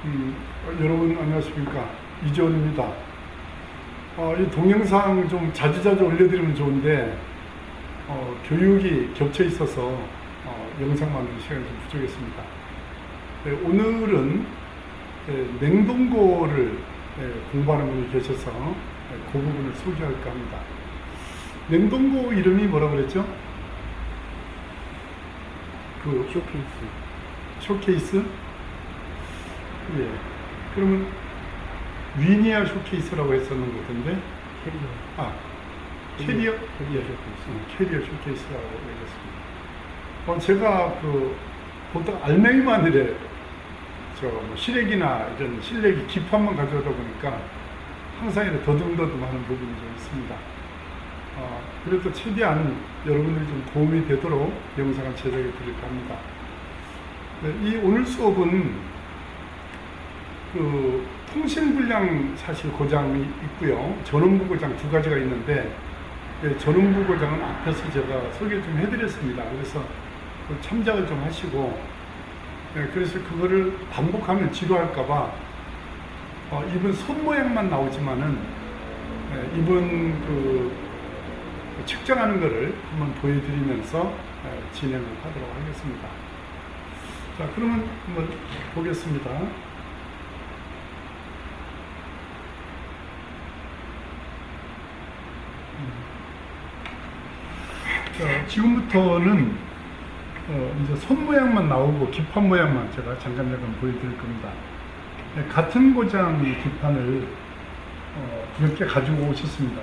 여러분 안녕하십니까, 이재원입니다. 이 동영상 좀 자주자주 올려드리면 좋은데 교육이 겹쳐 있어서 영상 만드는 시간이 좀 부족했습니다. 네, 오늘은 냉동고를 공부하는 분이 계셔서 그 부분을 소개할까 합니다. 냉동고 이름이 뭐라 그랬죠? 그 쇼케이스? 예. 그러면 위니아 쇼케이스라고 했었는 것 같은데? 캐리어 쇼케이스. 캐리어 쇼케이스라고 얘기했습니다. 제가 보통 알맹이만 이래 시래기나 이런 실내기 기판만 가져오다 보니까 항상 이렇게 더듬더듬하는 부분이 좀 있습니다. 그래도 최대한 여러분들이 좀 도움이 되도록 영상을 제작해 드릴까 합니다. 네, 이 오늘 수업은 통신불량 사실 고장이 있고요. 전원부 고장 두 가지가 있는데, 전원부 고장은 앞에서 제가 소개 좀 해드렸습니다. 그래서 참작을 좀 하시고, 그래서 그거를 반복하면 지루할까봐 이번 손 모양만 나오지만은 이번 측정하는 거를 한번 보여드리면서 진행을 하도록 하겠습니다. 자, 그러면 한번 보겠습니다. 자, 지금부터는 이제 손 모양만 나오고 기판 모양만 제가 잠깐 보여드릴 겁니다. 같은 고장 기판을 몇 개 가지고 오셨습니다.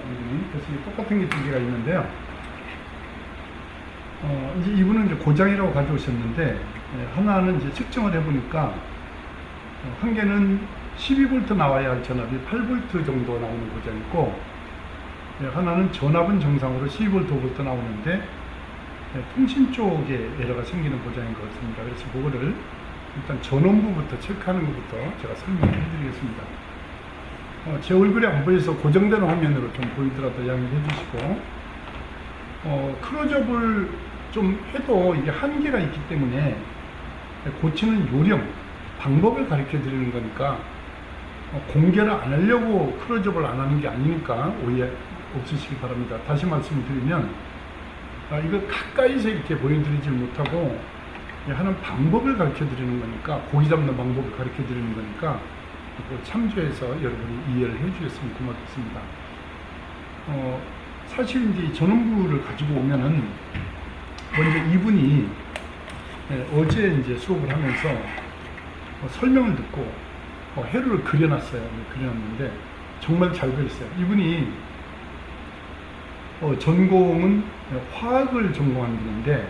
그래서 똑같은 게 두 개가 있는데요. 이제 이분은 이제 고장이라고 가져오셨는데, 하나는 이제 측정을 해보니까 한 개는 12V 나와야 할 전압이 8V 정도 나오는 고장이 있고, 하나는 전압은 정상으로 12V, 5V 나오는데 통신 쪽에 에러가 생기는 고장인 것 같습니다. 그래서 그거를 일단 전원부부터 체크하는 것부터 제가 설명을 해드리겠습니다. 제 얼굴이 안 보여서 고정되는 화면으로 좀 보이더라도 양해해 주시고, 클로즈업을 좀 해도 이게 한계가 있기 때문에 고치는 요령, 방법을 가르쳐 드리는 거니까 공개를 안 하려고 클로즈업을 안 하는 게 아니니까 오해 없으시기 바랍니다. 다시 말씀드리면 이거 가까이서 이렇게 보여드리지 못하고 하는 방법을 가르쳐 드리는 거니까, 고기 잡는 방법을 가르쳐 드리는 거니까 참조해서 여러분이 이해를 해 주셨으면 고맙겠습니다. 사실 이제 전원부를 가지고 오면은 먼저 이분이 어제 이제 수업을 하면서 설명을 듣고 회로를 그려놨어요. 그려놨는데 정말 잘 그렸어요. 이분이 전공은 화학을 전공한 분인데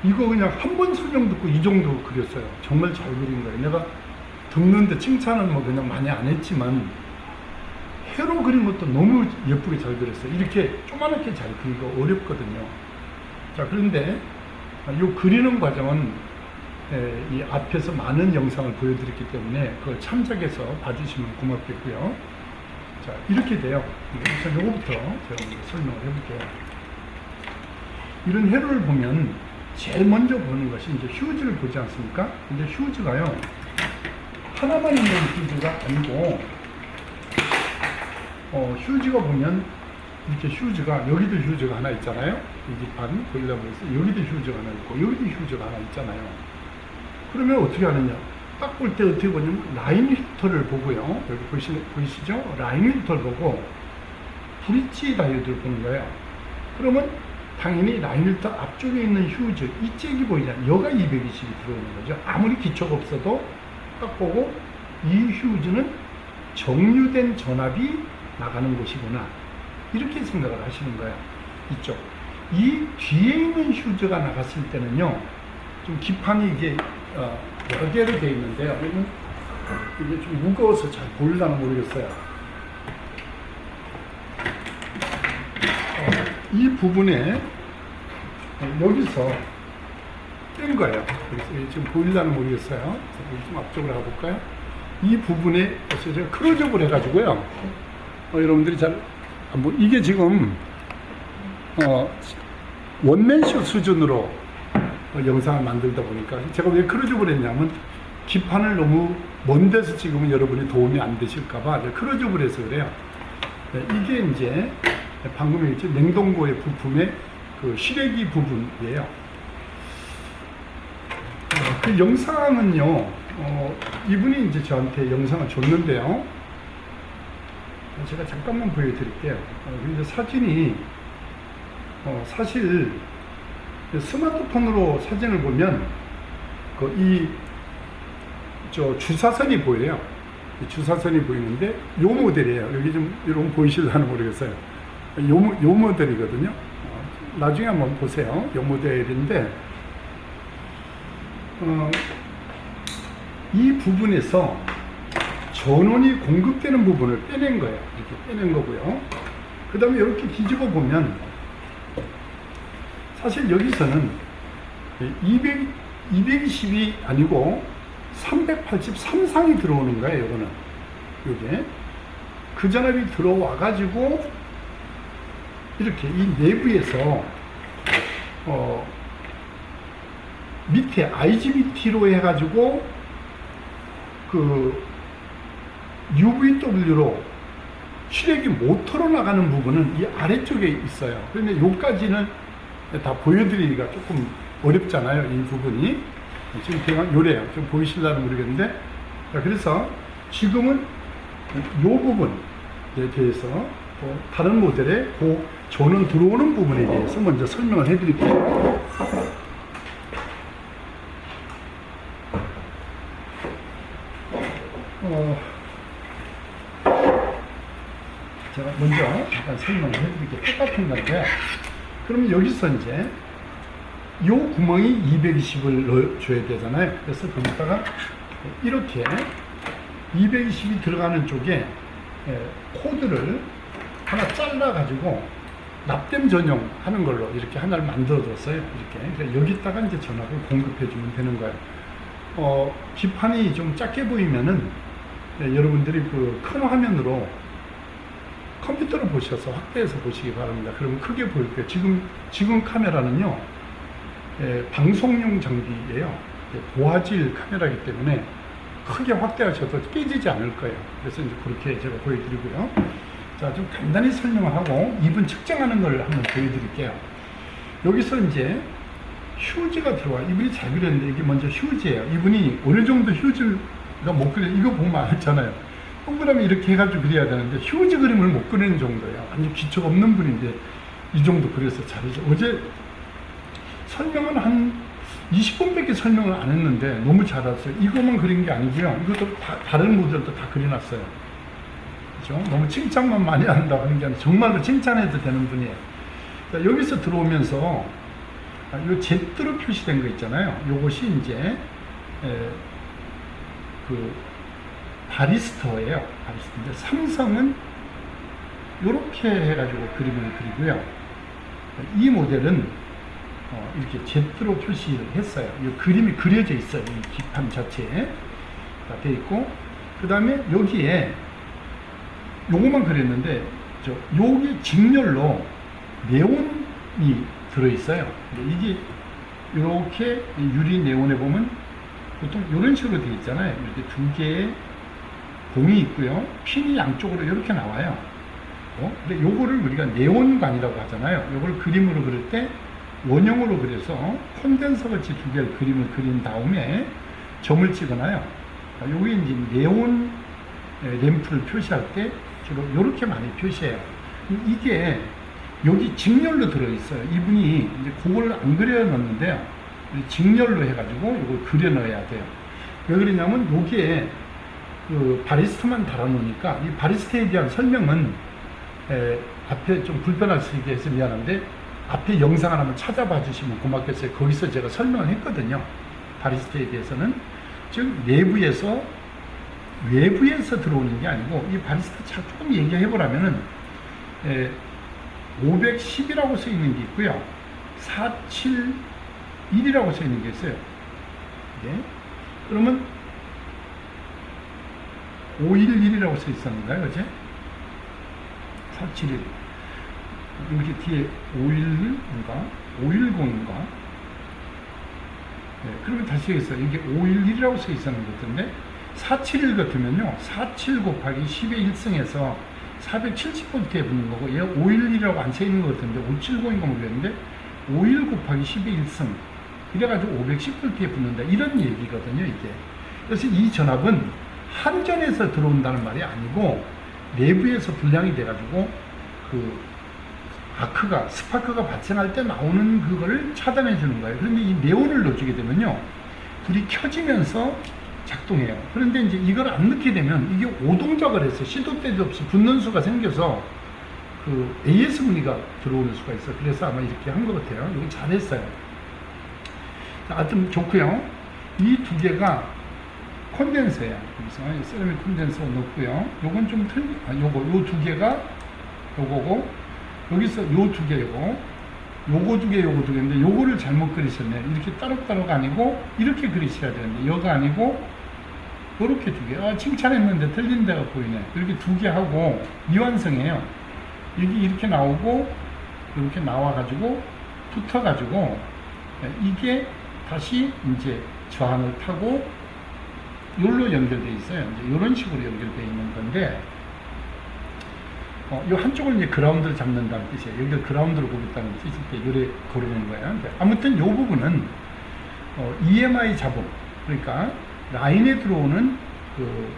이거 그냥 한 번 설명 듣고 이 정도 그렸어요. 정말 잘 그린 거예요. 내가 듣는데 칭찬은 그냥 많이 안 했지만 회로 그린 것도 너무 예쁘게 잘 그렸어요. 이렇게 조그맣게 잘 그리기가 어렵거든요. 자, 그런데 이 그리는 과정은 이 앞에서 많은 영상을 보여드렸기 때문에 그걸 참작해서 봐주시면 고맙겠고요. 자, 이렇게 돼요. 우선 요거부터 제가 먼저 설명을 해볼게요. 이런 회로를 보면 제일 먼저 보는 것이 이제 휴즈를 보지 않습니까? 근데 휴즈가요, 하나만 있는 휴즈가 아니고, 휴즈가 보면 이렇게 휴즈가, 여기도 휴즈가 하나 있잖아요. 여기 반 보일러에서 여기도 휴즈가 하나 있고, 여기도 휴즈가 하나 있잖아요. 그러면 어떻게 하느냐? 딱 볼 때 어떻게 보냐면 라인 필터를 보고요. 여기 보이시죠? 라인 필터를 보고 브릿지 다이오드를 보는 거예요. 그러면 당연히 라인 필터 앞쪽에 있는 휴즈, 이 잭이 보이잖아요. 여가 220이 들어오는 거죠. 아무리 기초가 없어도 딱 보고 이 휴즈는 정류된 전압이 나가는 곳이구나, 이렇게 생각을 하시는 거예요. 이쪽. 이 뒤에 있는 휴즈가 나갔을 때는요, 좀 기판이 이게 여러 개로 되어 있는데요. 이게 좀 무거워서 잘 보일려나 모르겠어요. 이 부분에 여기서 뺀 거예요. 그래서 지금 보일려나 모르겠어요. 좀 앞쪽으로 가볼까요? 이 부분에 제가 클로즈업을 해가지고요. 여러분들이 잘, 이게 지금 원맨쇼 수준으로 영상을 만들다 보니까, 제가 왜 클로즈업을 했냐면 기판을 너무 먼 데서 찍으면 여러분이 도움이 안 되실까봐 크로즈업을 해서 그래요. 네, 이게 이제 방금 얘기했죠. 냉동고의 부품의 그 시래기 부분이에요. 그 영상은요, 이분이 이제 저한테 영상을 줬는데요. 제가 잠깐만 보여드릴게요. 근데 사진이, 사실 스마트폰으로 사진을 보면, 주사선이 보여요. 주사선이 보이는데, 요 모델이에요. 여기 좀, 여러분 보이실려나 모르겠어요. 요 모델이거든요. 나중에 한번 보세요. 요 모델인데, 이 부분에서 전원이 공급되는 부분을 빼낸 거예요. 이렇게 빼낸 거고요. 그 다음에 이렇게 뒤집어 보면, 사실 여기서는 220이 아니고 383상이 들어오는 거예요. 이거는. 요게. 그 전압이 들어와 가지고 이렇게 이 내부에서 밑에 IGBT로 해가지고 그 UVW로 출력이 모터로 나가는 부분은 이 아래쪽에 있어요. 그런데 요까지는 다 보여드리기가 조금 어렵잖아요. 이 부분이. 지금 제가 요래요. 좀 보이실려나 모르겠는데. 자, 그래서 지금은 요 부분에 대해서 다른 모델의 그 전원 들어오는 부분에 대해서 먼저 설명을 해드릴게요. 제가 먼저 잠깐 설명을 해드릴게요. 똑같은 건데, 그러면 여기서 이제 요 구멍이 220을 넣어줘야 되잖아요. 그래서 거기다가 이렇게 220이 들어가는 쪽에 코드를 하나 잘라가지고 납땜 전용 하는 걸로 이렇게 하나를 만들어줬어요. 이렇게. 그러니까 여기다가 이제 전압을 공급해주면 되는 거예요. 기판이 좀 작게 보이면은 여러분들이 그 큰 화면으로 컴퓨터를 보셔서 확대해서 보시기 바랍니다. 그러면 크게 보일 거예요. 지금 카메라는요, 방송용 장비예요. 고화질 카메라이기 때문에 크게 확대하셔도 깨지지 않을 거예요. 그래서 이제 그렇게 제가 보여드리고요. 자, 좀 간단히 설명을 하고 이분 측정하는 걸 한번 보여드릴게요. 여기서 이제 휴지가 들어와. 이분이 잘 그렸는데 이게 먼저 휴지예요. 이분이 어느 정도 휴지가 못 그려, 이거 보면 알잖아요. 동그라미 이렇게 해가지고 그려야 되는데 휴지 그림을 못 그리는 정도예요. 완전 기초가 없는 분인데 이 정도 그려서 잘하죠. 어제 설명은 한 20분밖에 설명을 안 했는데 너무 잘했어요. 이것만 그린 게 아니고요. 이것도 다른 모델도 다 그려놨어요. 그렇죠? 너무 칭찬만 많이 한다고 하는 게 아니라 정말로 칭찬해도 되는 분이에요. 자, 여기서 들어오면서 이 Z로 표시된 거 있잖아요. 요것이 이제 그 바리스터예요. 바리스터인데 삼성은 이렇게 해가지고 그림을 그리고요. 이 모델은 이렇게 Z로 표시를 했어요. 이 그림이 그려져 있어요. 이 기판 자체에 되어 있고, 그 다음에 여기에 요거만 그렸는데 여기 직렬로 네온이 들어있어요. 이게 이렇게 유리 네온에 보면 보통 이런 식으로 되어 있잖아요. 이렇게 두 개의 공이 있고요. 핀이 양쪽으로 이렇게 나와요. 근데 요거를 우리가 네온관이라고 하잖아요. 요걸 그림으로 그릴 때 원형으로 그려서 콘덴서 같이 두 개의 그림을 그린 다음에 점을 찍어놔요. 요게 이제 네온 램프를 표시할 때 주로 이렇게 많이 표시해요. 이게 여기 직렬로 들어있어요. 이분이 이제 그걸 안 그려 넣는데요. 직렬로 해가지고 이걸 그려 넣어야 돼요. 왜 그러냐면 여기에 그 바리스타만 달아놓으니까 이 바리스타에 대한 설명은 앞에 좀 불편할 수 있게 해서 미안한데 앞에 영상을 한번 찾아봐 주시면 고맙겠어요. 거기서 제가 설명을 했거든요. 바리스타에 대해서는 즉 내부에서 외부에서 들어오는 게 아니고 이 바리스타 조금 얘기해 보라면은 510이라고 써 있는 게 있고요. 471이라고 써 있는 게 있어요. 네. 그러면 511이라고 써 있었는가요, 어제? 471. 여기 뒤에 511인가? 510인가? 그러면 다시 여기서 이게 511이라고 써 있었는 것 같은데 471 같으면요 47 곱하기 10의 1승에서 470볼트에 붙는 거고 얘 511이라고 안 써 있는 것 같은데 570인가 모르겠는데 51 곱하기 10의 1승 이래가지고 510볼트에 붙는다 이런 얘기거든요 이게. 그래서 이 전압은 한전에서 들어온다는 말이 아니고 내부에서 불량이 돼가지고 그 아크가 스파크가 발생할 때 나오는 그거를 차단해 주는 거예요. 그런데 이 네온을 넣어주게 되면요 불이 켜지면서 작동해요. 그런데 이제 이걸 안 넣게 되면 이게 오동작을 해서 시도 때도 없이 붙는 수가 생겨서 그 AS 무늬가 들어오는 수가 있어요. 그래서 아마 이렇게 한 것 같아요. 이거 잘했어요. 하여튼 좋고요. 이 두 개가 콘덴서예요. 그래서 세라믹 콘덴서 넣고요. 요건 좀 요 두 개가 요거고 여기서 요 두 개 요거 두 개 요거 두 개인데 요거를 잘못 그리셨네요. 이렇게 따로따로가 아니고 이렇게 그리셔야 되는데 요가 아니고 요렇게 두 개. 칭찬했는데 틀린 데가 보이네. 이렇게 두 개 하고 미완성이에요. 여기 이렇게 나오고 이렇게 나와가지고 붙어가지고 이게 다시 이제 저항을 타고 요로 연결되어 있어요. 이제 이런 식으로 연결되어 있는 건데 요 한쪽을 이제 그라운드를 잡는다는 뜻이에요. 여기를 그라운드로 보겠다는 뜻일 때 요래 고르는 거예요. 아무튼 요 부분은 EMI 잡음, 그러니까 라인에 들어오는 그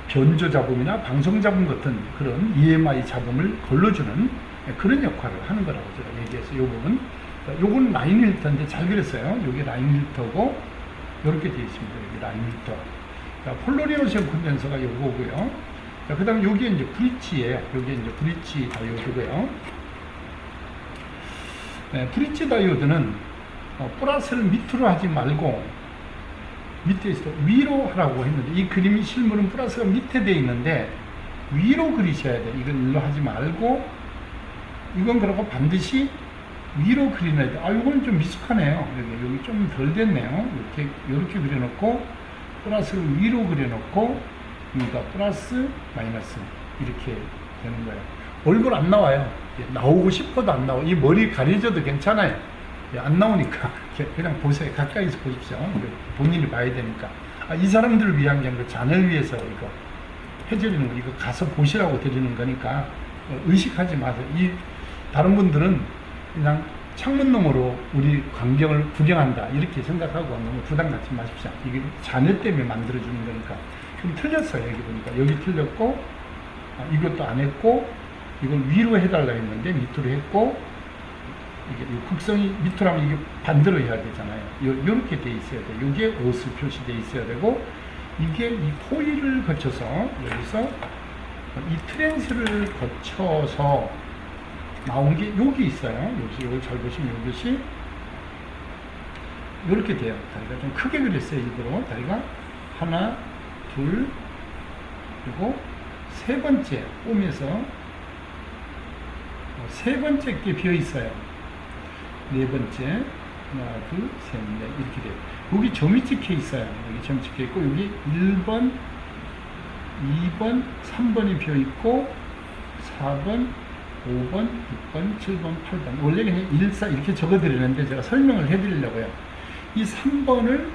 변조 잡음이나 방송 잡음 같은 그런 EMI 잡음을 걸러주는 그런 역할을 하는 거라고 제가 얘기해서 요 부분. 요건 라인 필터인데 잘 그렸어요. 요게 라인 필터고 요렇게 되어 있습니다. 여기 라인 필터. 폴로리오션 콘덴서가 요거고요. 그 다음에 여기에 이제 브릿지예요. 여기에 이제 브릿지 다이오드고요. 브릿지 다이오드는 플러스를 밑으로 하지 말고 밑에 있어 위로 하라고 했는데 이 그림이 실물은 플러스가 밑에 돼 있는데 위로 그리셔야 돼. 이건 일로 하지 말고 이건 그러고 반드시 위로 그리는 데 이거는 좀 미숙하네요. 여기 좀 덜 됐네요. 이렇게 그려놓고 플러스를 위로 그려놓고 그러니까 플러스 마이너스 이렇게 되는 거예요. 얼굴 안 나와요. 나오고 싶어도 안 나와. 이 머리 가려져도 괜찮아요. 안 나오니까 그냥 보세요. 가까이서 보십시오. 본인이 봐야 되니까. 이 사람들을 위한 게 아니라 자녀를 위해서 이거 해드리는 거, 이거 가서 보시라고 드리는 거니까 의식하지 마세요. 다른 분들은 그냥 창문 너머로 우리 광경을 구경한다 이렇게 생각하고 너무 부담 갖지 마십시오. 이게 자녀 때문에 만들어주는 거니까. 좀 틀렸어요. 여기 보니까 여기 틀렸고 이것도 안 했고 이걸 위로 해달라 했는데 밑으로 했고 이게 극성이 밑으로 하면 이게 반대로 해야 되잖아요. 요렇게 돼 있어야 돼. 요게 옷을 표시돼 있어야 되고 이게 이 코일을 거쳐서 여기서 이 트랜스를 거쳐서 나온 게 여기 있어요. 여기 잘 보시면 이것이 이렇게 돼요. 다리가 좀 크게 그렸어요. 일부러 다리가 하나, 둘, 그리고 세 번째 홈에서 세 번째 게 비어 있어요. 네 번째 하나, 둘, 셋, 넷 이렇게 돼요. 여기 점이 찍혀 있어요. 여기 점이 찍혀 있고 여기 1번, 2번, 3번이 비어 있고 4번, 5번, 6번, 7번, 8번 원래 그냥 1, 4 이렇게 적어드리는데 제가 설명을 해드리려고요. 이 3번을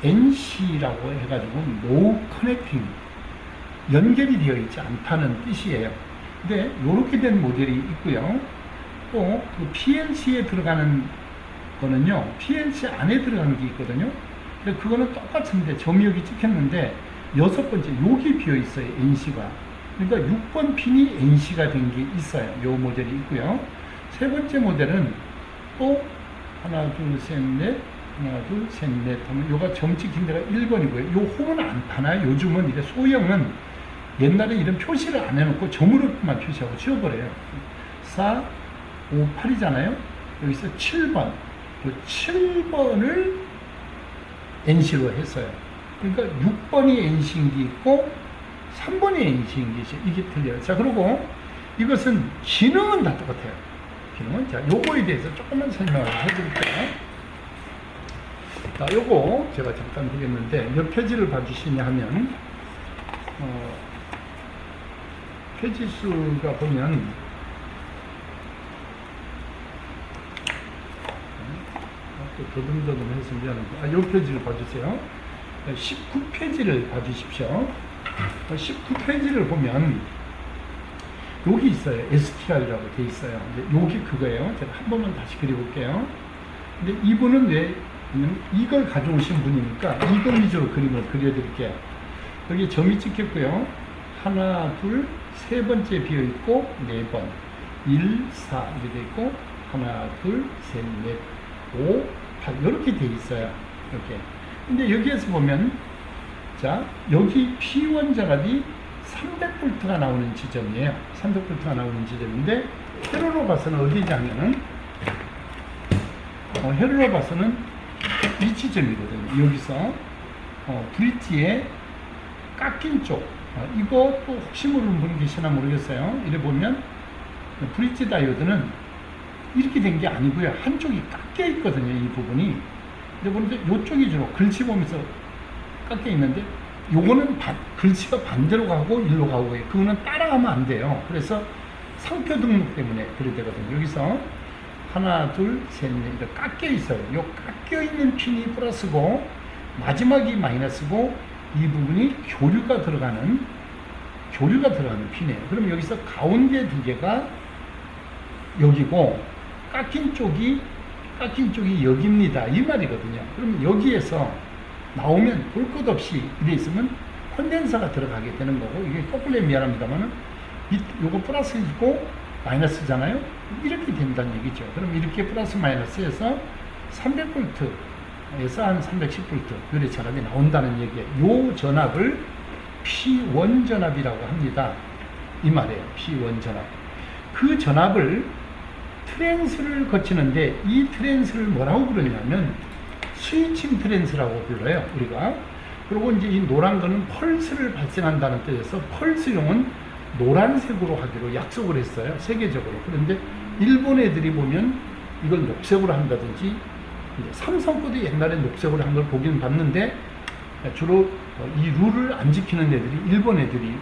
NC라고 해가지고 No Connecting 연결이 되어 있지 않다는 뜻이에요. 근데 이렇게 된 모델이 있고요. 또 그 PLC에 들어가는 거는요, PLC 안에 들어가는 게 있거든요. 근데 그거는 똑같은데 점이 여기 찍혔는데 6번째 여기 비어 있어요. NC가. 그러니까 6번 핀이 NC가 된 게 있어요. 요 모델이 있고요. 세 번째 모델은 또 하나, 둘, 셋, 넷, 하나, 둘, 셋, 넷 하면 요가 점 찍힌 데가 1번이고요. 요 홈은 안 파나요? 요즘은 이제 소형은 옛날에 이런 표시를 안 해놓고 점으로만 표시하고 지워버려요. 4, 5, 8이잖아요. 여기서 7번. 요 7번을 NC로 했어요. 그러니까 6번이 NC인 게 있고 3번이 NC인 게 있어요. 이게 틀려요. 자, 그리고 이것은 기능은 다 똑같아요. 기능은. 자, 요거에 대해서 조금만 설명을 해드릴게요. 자, 요거 제가 잠깐 보겠는데 몇 페이지를 봐주시냐 하면 페이지 수가 보면 또 더듬더듬해서 미안합니다. 이 페이지를 봐주세요. 19페이지를 봐주십시오. 19페이지를 보면 여기 있어요. STR이라고 돼 있어요. 여기 그거예요. 제가 한 번만 다시 그려볼게요. 근데 이분은 왜 이걸 가져오신 분이니까 이걸 위주로 그림을 그려드릴게요. 여기 점이 찍혔고요. 하나, 둘, 세 번째 비어있고, 네 번. 1, 4 이렇게 돼 있고, 하나, 둘, 셋, 넷, 5, 8 이렇게 돼 있어요. 이렇게. 근데 여기에서 보면, 자, 여기 P1 전압이 300V가 나오는 지점이에요. 300V가 나오는 지점인데, 회로로 봐서는 어디지 하면은, 회로로 봐서는 이 지점이거든요. 여기서, 브릿지의 깎인 쪽. 이거 또 혹시 모르는 분이 계시나 모르겠어요. 이래 보면, 브릿지 다이오드는 이렇게 된 게 아니고요. 한쪽이 깎여 있거든요. 이 부분이. 근데 보니까 이쪽이 주로 글씨 보면서 깎여 있는데, 요거는 글씨가 반대로 가고 일로 가고 해요. 그거는 따라가면 안 돼요. 그래서 상표 등록 때문에 그래 되거든요. 여기서 하나, 둘, 셋, 넷 이렇게 깎여 있어요. 요 깎여 있는 핀이 플러스고 마지막이 마이너스고 이 부분이 교류가 들어가는 핀이에요. 그럼 여기서 가운데 두 개가 여기고 깎인 쪽이 여기입니다. 이 말이거든요. 그럼 여기에서 나오면 볼 것 없이 이래 있으면 콘덴서가 들어가게 되는 거고, 이게 거꾸로 미안합니다만은 요거 플러스이고 마이너스잖아요. 이렇게 된다는 얘기죠. 그럼 이렇게 플러스 마이너스에서 300V에서 한 310V 요래 전압이 나온다는 얘기예요. 요 전압을 P1 전압이라고 합니다. 이 말이에요. P1 전압. 그 전압을 트랜스를 거치는데, 이 트랜스를 뭐라고 부르냐면 스위칭 트랜스라고 불러요, 우리가. 그리고 이제 이 노란 거는 펄스를 발생한다는 뜻에서 펄스용은 노란색으로 하기로 약속을 했어요, 세계적으로. 그런데 일본 애들이 보면 이걸 녹색으로 한다든지, 삼성 거도 옛날에 녹색으로 한 걸 보긴 봤는데, 주로 이 룰을 안 지키는 애들이, 일본 애들이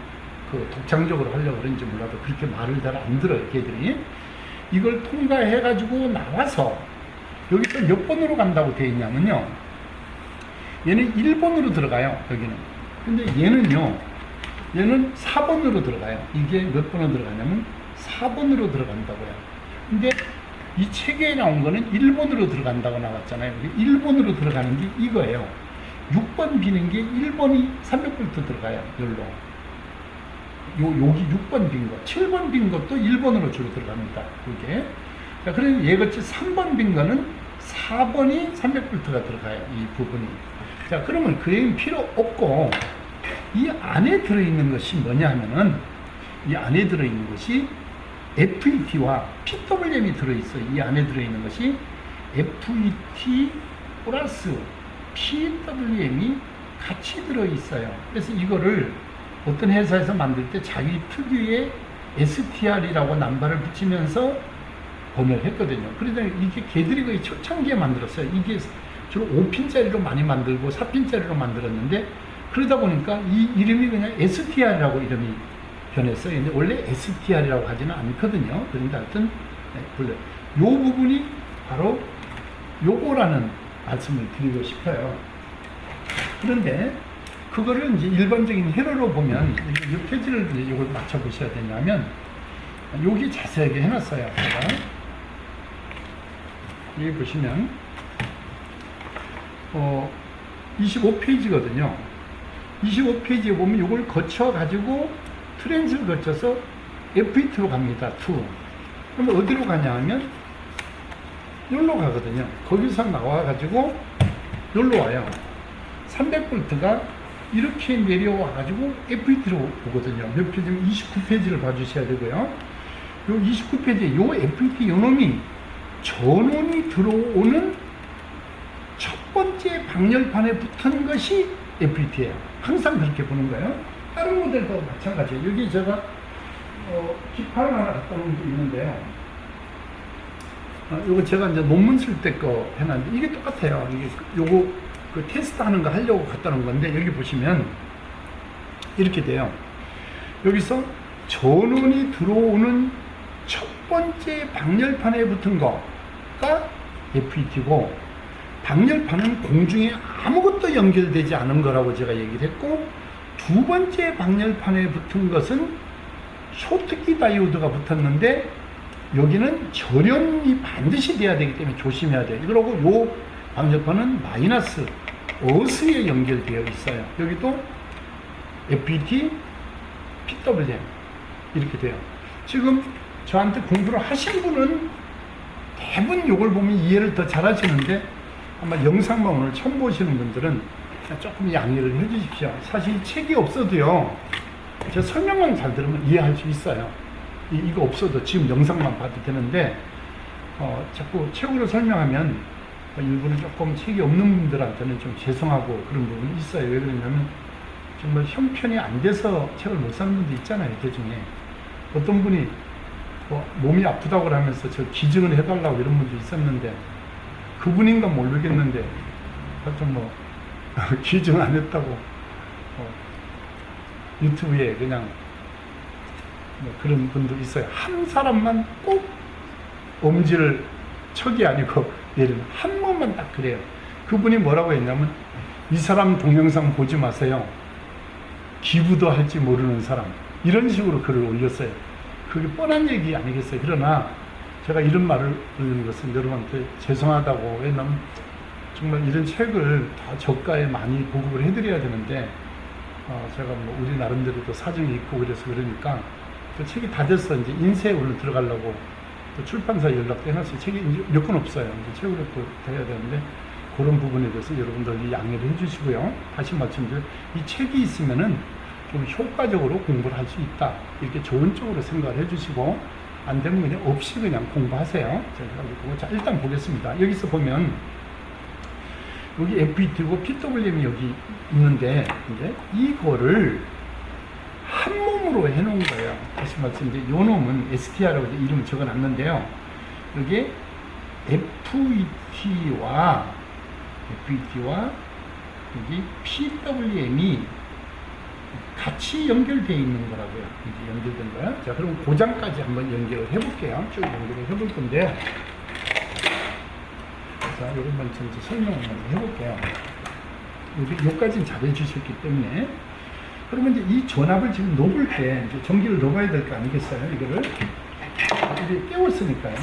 그 독창적으로 하려고 그런지 몰라도 그렇게 말을 잘 안 들어요, 걔들이. 이걸 통과해가지고 나와서 여기서 몇 번으로 간다고 되어 있냐면요. 얘는 1번으로 들어가요, 여기는. 근데 얘는 4번으로 들어가요. 이게 몇 번으로 들어가냐면 4번으로 들어간다고요. 근데 이 책에 나온 거는 1번으로 들어간다고 나왔잖아요. 1번으로 들어가는 게 이거예요. 6번 비는 게 1번이 300V 들어가요, 열로. 여기 6번 빈 거, 7번 빈 것도 1번으로 주로 들어갑니다. 이게. 자, 그래서 얘같이 3번 빈 거는 4번이 300V가 들어가요, 이 부분이. 자, 그러면 그 얘기는 필요 없고, 이 안에 들어있는 것이 뭐냐 하면은, 이 안에 들어있는 것이 FET와 PWM이 들어있어요. 이 안에 들어있는 것이 FET 플러스 PWM이 같이 들어있어요. 그래서 이거를 어떤 회사에서 만들 때 자기 특유의 STR이라고 남발을 붙이면서 번역을 했거든요. 그래서 이게 걔들이 거의 초창기에 만들었어요. 이게 주로 5핀짜리로 많이 만들고 4핀짜리로 만들었는데, 그러다 보니까 이 이름이 그냥 STR이라고 이름이 변했어요. 근데 원래 STR이라고 하지는 않거든요. 그런데 하여튼, 불러요. 요 부분이 바로 요거라는 말씀을 드리고 싶어요. 그런데, 그거를 이제 일반적인 회로로 보면, 이 페이지를 이걸 맞춰보셔야 되냐면, 여기 자세하게 해놨어요. 제가. 여기 보시면, 25페이지거든요. 25페이지에 보면 이걸 거쳐가지고 트랜스를 거쳐서 FET로 갑니다. 2. 그럼 어디로 가냐 하면, 여기로 가거든요. 거기서 나와가지고, 여기로 와요. 300V가 이렇게 내려와가지고 FET로 오거든요. 몇 페이지면 29페이지를 봐주셔야 되고요. 요 29페이지에 요 FET 요놈이 전원이 들어오는 첫 번째 방열판에 붙은 것이 FET예요. 항상 그렇게 보는 거예요. 다른 모델도 마찬가지예요. 여기 제가 기판을 하나 갖다 놓은 게 있는데요. 요거 제가 이제 논문 쓸 때 거 해놨는데 이게 똑같아요. 이게 요거 그 테스트 하는 거 하려고 갖다 놓은 건데, 여기 보시면 이렇게 돼요. 여기서 전원이 들어오는 첫 번째 방열판에 붙은 거가 FET고, 방열판은 공중에 아무것도 연결되지 않은 거라고 제가 얘기를 했고, 두 번째 방열판에 붙은 것은 쇼트키 다이오드가 붙었는데 여기는 절연이 반드시 돼야 되기 때문에 조심해야 돼요. 그리고 요 방열판은 마이너스 어스에 연결되어 있어요. 여기도 FET, PWM 이렇게 돼요. 지금 저한테 공부를 하신 분은 대부분 이걸 보면 이해를 더 잘 하시는데, 아마 영상만 오늘 처음 보시는 분들은 조금 양해를 해 주십시오. 사실 책이 없어도요, 제 설명만 잘 들으면 이해할 수 있어요. 이거 없어도 지금 영상만 봐도 되는데, 자꾸 책으로 설명하면 일부는 조금 책이 없는 분들한테는 좀 죄송하고 그런 부분이 있어요. 왜 그러냐면 정말 형편이 안 돼서 책을 못 사는 분도 있잖아요. 그 중에 어떤 분이 몸이 아프다고 하면서 저 기증을 해달라고 이런 분도 있었는데, 그분인가 모르겠는데 하여튼 뭐 기증 안 했다고 유튜브에 그냥 뭐 그런 분도 있어요. 한 사람만 꼭 엄지를 척이 아니고 예를 한 번만 딱 그래요. 그분이 뭐라고 했냐면, 이 사람 동영상 보지 마세요. 기부도 할지 모르는 사람. 이런 식으로 글을 올렸어요. 그게 뻔한 얘기 아니겠어요. 그러나 제가 이런 말을 올리는 것은 여러분한테 죄송하다고. 왜냐면 정말 이런 책을 다 저가에 많이 보급을 해드려야 되는데, 제가 뭐 우리 나름대로도 사정이 있고 그래서 그러니까 그 책이 다 돼서 이제 인쇄에 오늘 들어가려고 또 출판사 연락도 해놨어요. 책이 이제 몇 권 없어요. 이제 책으로 또 돼야 되는데, 그런 부분에 대해서 여러분들이 양해를 해주시고요. 다시 말씀드려, 이 책이 있으면은 좀 효과적으로 공부를 할 수 있다. 이렇게 좋은 쪽으로 생각을 해주시고, 안 되면 그냥 없이 그냥 공부하세요. 자, 일단 보겠습니다. 여기서 보면 여기 FET고 PWM이 여기 있는데, 이제 이거를 한 몸으로 해놓은 거예요. 다시 말씀드리면 요 놈은 STR라고 이름을 적어놨는데요. 여기 FET와 여기 PWM이 같이 연결되어 있는 거라고요. 이제 연결된 거야. 자, 그럼 고장까지 한번 연결을 해볼게요. 쭉 연결을 해볼 건데, 자, 요것만 이제 설명을 한번 해볼게요. 여기까지는 잘 해주셨기 때문에. 그러면 이제 이 전압을 지금 넣을 때 이제 전기를 넣어야 될 거 아니겠어요? 이거를 이제 깨웠으니까요.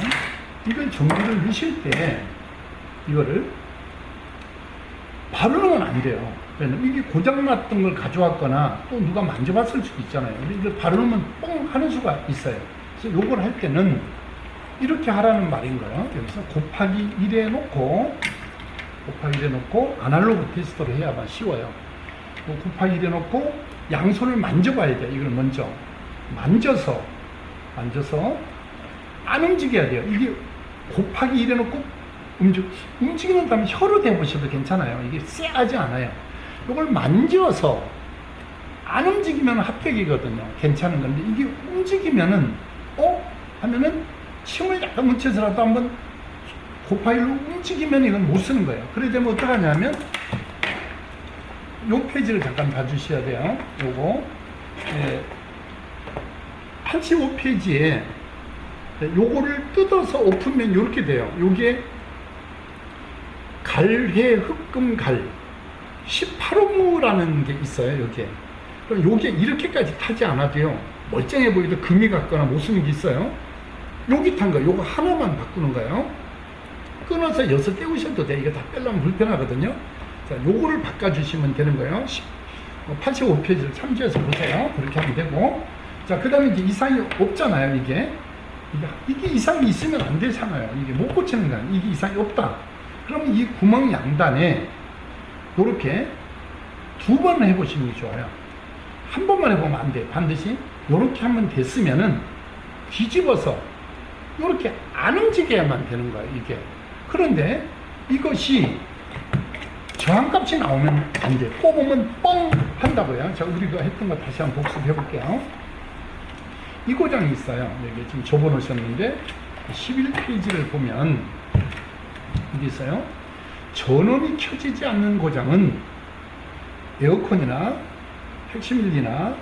이걸 전기를 넣으실 때 이거를 바로 넣으면 안 돼요. 왜냐면 이게 고장났던 걸 가져왔거나 또 누가 만져봤을 수도 있잖아요. 근데 이걸 바로 넣으면 뻥 하는 수가 있어요. 그래서 요걸 할 때는 이렇게 하라는 말인 거예요. 여기서 곱하기 1에 놓고 아날로그 테스트로 해야만 쉬워요. 곱하기 1에 놓고 양손을 만져봐야 돼요. 이걸 먼저 만져서 안 움직여야 돼요. 이게 곱하기 1에 놓고 움직이는 다음에 혀로 대보셔도 괜찮아요. 이게 쎄하지 않아요. 이걸 만져서 안 움직이면 합격이거든요. 괜찮은 건데, 이게 움직이면은 하면은 침을 약간 묻혀서라도 한번 곱하기로 움직이면 이건 못 쓰는 거예요. 그래 되면 어떡하냐면 요 페이지를 잠깐 봐주셔야 돼요. 요거 85페이지에 요거를 뜯어서 엎으면 요렇게 돼요. 요게 갈회 흑금 갈 18호무라는 게 있어요. 요게. 그럼 요게 이렇게까지 타지 않아도요, 멀쩡해 보이도 금이 같거나 못 쓰는 게 있어요. 여기 탄 거, 요거 하나만 바꾸는 거예요. 끊어서 6개 떼우셔도 돼. 이거 다 빼려면 불편하거든요. 자, 요거를 바꿔주시면 되는 거예요. 85페이지를 참조해서 보세요. 그렇게 하면 되고. 자, 그 다음에 이제 이상이 없잖아요. 이게 이상이 있으면 안 되잖아요. 이게 못 고치는 거 아니에요. 이게 이상이 없다. 그러면 이 구멍 양단에 요렇게 2번 해보시는 게 좋아요. 한 번만 해보면 안 돼요. 반드시 요렇게 하면 됐으면은 뒤집어서 요렇게 안 움직여야만 되는 거예요. 이게. 그런데 이것이 저항값이 나오면 안 돼요. 꼽으면 뻥 한다고요. 자, 우리가 했던 거 다시 한번 복습해 볼게요. 이 고장이 있어요. 여기 지금 접어놓으셨는데 11페이지를 보면 여기 있어요. 전원이 켜지지 않는 고장은 에어컨이나 핵심일기나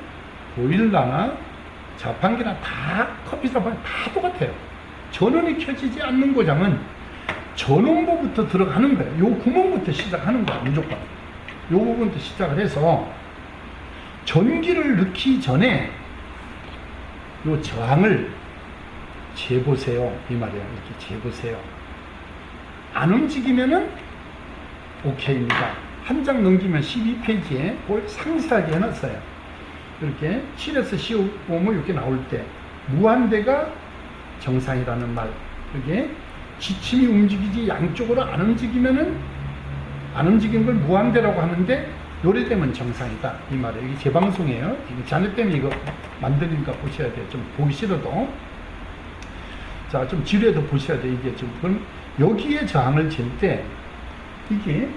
보일러나 자판기나 다 커피숍은 다 똑같아요. 전원이 켜지지 않는 고장은 전원부부터 들어가는 거예요. 요 구멍부터 시작하는 거야, 무조건. 요 부분부터 시작을 해서 전기를 넣기 전에 요 저항을 재보세요. 이 말이에요. 이렇게 재보세요. 안 움직이면은 오케이입니다. 한 장 넘기면 12페이지에 그걸 상세하게 해놨어요. 이렇게 7에서 15뭐 이렇게 나올 때 무한대가 정상이라는 말. 이게 지침이 움직이지 양쪽으로 안 움직이면은 안 움직이는 걸 무한대라고 하는데 요래되면 정상이다. 이 말이에요. 이게 제 방송이에요. 이게 자네 때문에 이거 만드니까 보셔야 돼요. 좀 보기 싫어도. 자, 좀 지루해도 보셔야 돼요. 이게 좀, 그럼 여기에 저항을 잴 때 이게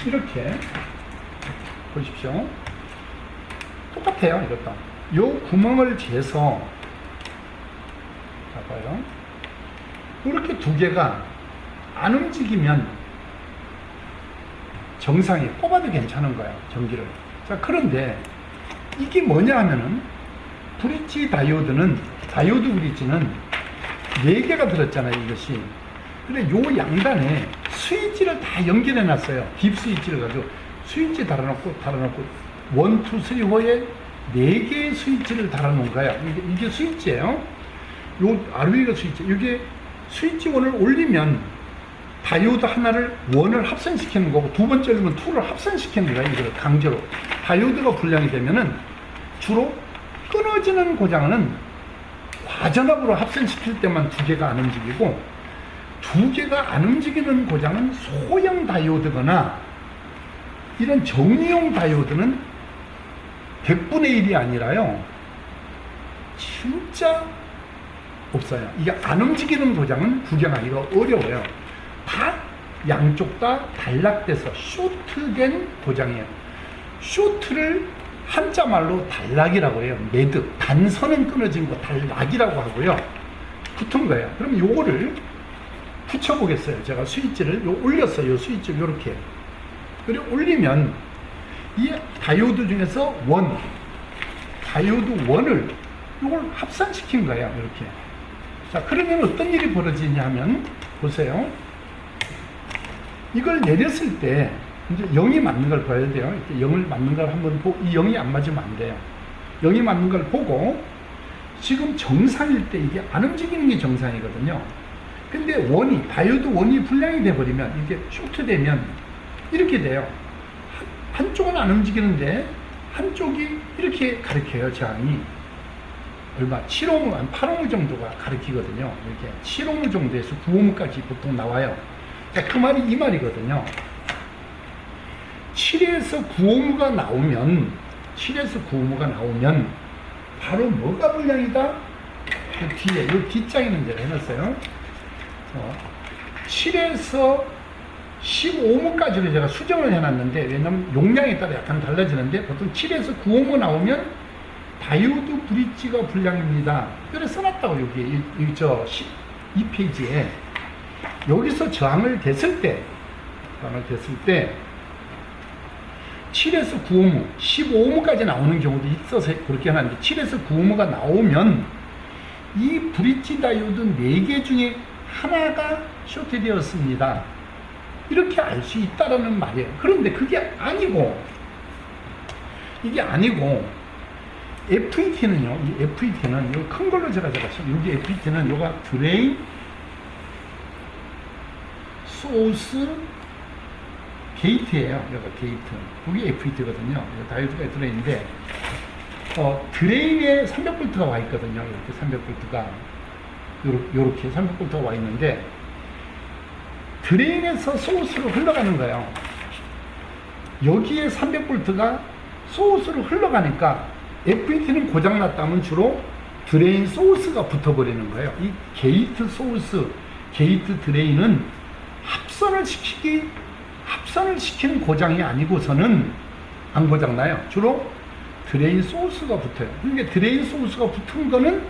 이렇게 보십시오. 똑같아요. 이것도. 요 구멍을 재서 봐봐요. 이렇게 두 개가 안 움직이면 정상이 꼽아도 괜찮은 거예요. 전기를. 자, 그런데 이게 뭐냐 하면은 브릿지 다이오드는 다이오드 브릿지는 4개가 들었잖아요. 이것이. 근데 요 양단에 스위치를 다 연결해 놨어요. 딥 스위치를 가지고 스위치 달아놓고 1, 2, 3, 4에 4개의 스위치를 달아놓은 거예요. 이게 스위치예요. 요 RV가 스위치. 이게 스위치 1을 올리면 다이오드 하나를 1을 합선시키는 거고 두 번째 올리면 2를 합선시키는 거예요. 이걸 강제로. 다이오드가 불량이 되면은 주로 끊어지는 고장은 과전압으로 합선시킬 때만 2개가 안 움직이고 2개가 안 움직이는 고장은 소형 다이오드거나 이런 정리용 다이오드는 100분의 1이 아니라요. 진짜 없어요. 이게 안 움직이는 고장은 구경하기가 어려워요. 다 양쪽 다 단락돼서 쇼트된 고장이에요. 쇼트를 한자 말로 단락이라고 해요. 매듭. 단선은 끊어진 거 단락이라고 하고요. 붙은 거예요. 그럼 요거를 붙여보겠어요. 제가 스위치를 올렸어요. 요 스위치를 요렇게. 그리고 올리면 이 다이오드 중에서 다이오드 1을 요걸 합산시킨 거예요. 이렇게. 자, 그러면 어떤 일이 벌어지냐 하면 보세요. 이걸 내렸을 때 이제 0이 맞는 걸 봐야 돼요. 이렇게 0을 맞는 걸 한번 보고 이 0이 안 맞으면 안 돼요. 0이 맞는 걸 보고 지금 정상일 때 이게 안 움직이는 게 정상이거든요. 근데 다이오드 1이 불량이 돼버리면 이게 쇼트되면 이렇게 돼요. 한쪽은 안 움직이는데 한쪽이 이렇게 가리켜요. 저항이 얼마? 7오hm, 한 8오hm 정도가 가리키거든요. 이렇게 7오hm 정도에서 9ohm까지 보통 나와요. 자, 그 말이 이 말이거든요. 7에서 9ohm가 나오면 바로 뭐가 불량이다? 그 뒤에, 이 뒷장에 있는 데를 해놨어요. 7에서 15ohm까지를 제가 수정을 해놨는데, 왜냐면 용량에 따라 약간 달라지는데, 보통 7에서 9ohm 나오면 다이오드 브릿지가 불량입니다. 그래서 써놨다고, 여기, 12페이지에. 여기서 저항을 댔을 때, 7에서 9ohm, 15ohm까지 나오는 경우도 있어서 그렇게 해놨는데, 7에서 9ohm가 나오면, 이 브릿지 다이오드 4개 중에 하나가 쇼트되었습니다. 이렇게 알 수 있다라는 말이에요. 그런데 그게 아니고, FET는요, 이 FET는, 요 큰 걸로 제가 여기 FET는 요가 드레인, 소스, 게이트예요. 여기가 게이트. 그게 FET거든요. 다이오드가 들어있는데, 드레인에 300V가 와 있거든요. 이렇게 300V가. 요렇게 300V가 와 있는데, 드레인에서 소스로 흘러가는 거예요. 여기에 300V가 소스로 흘러가니까 FET는 고장났다면 주로 드레인 소스가 붙어버리는 거예요. 이 게이트 소스, 게이트 드레인은 합선을 시키는 고장이 아니고서는 안 고장나요. 주로 드레인 소스가 붙어요. 그러니까 드레인 소스가 붙은 거는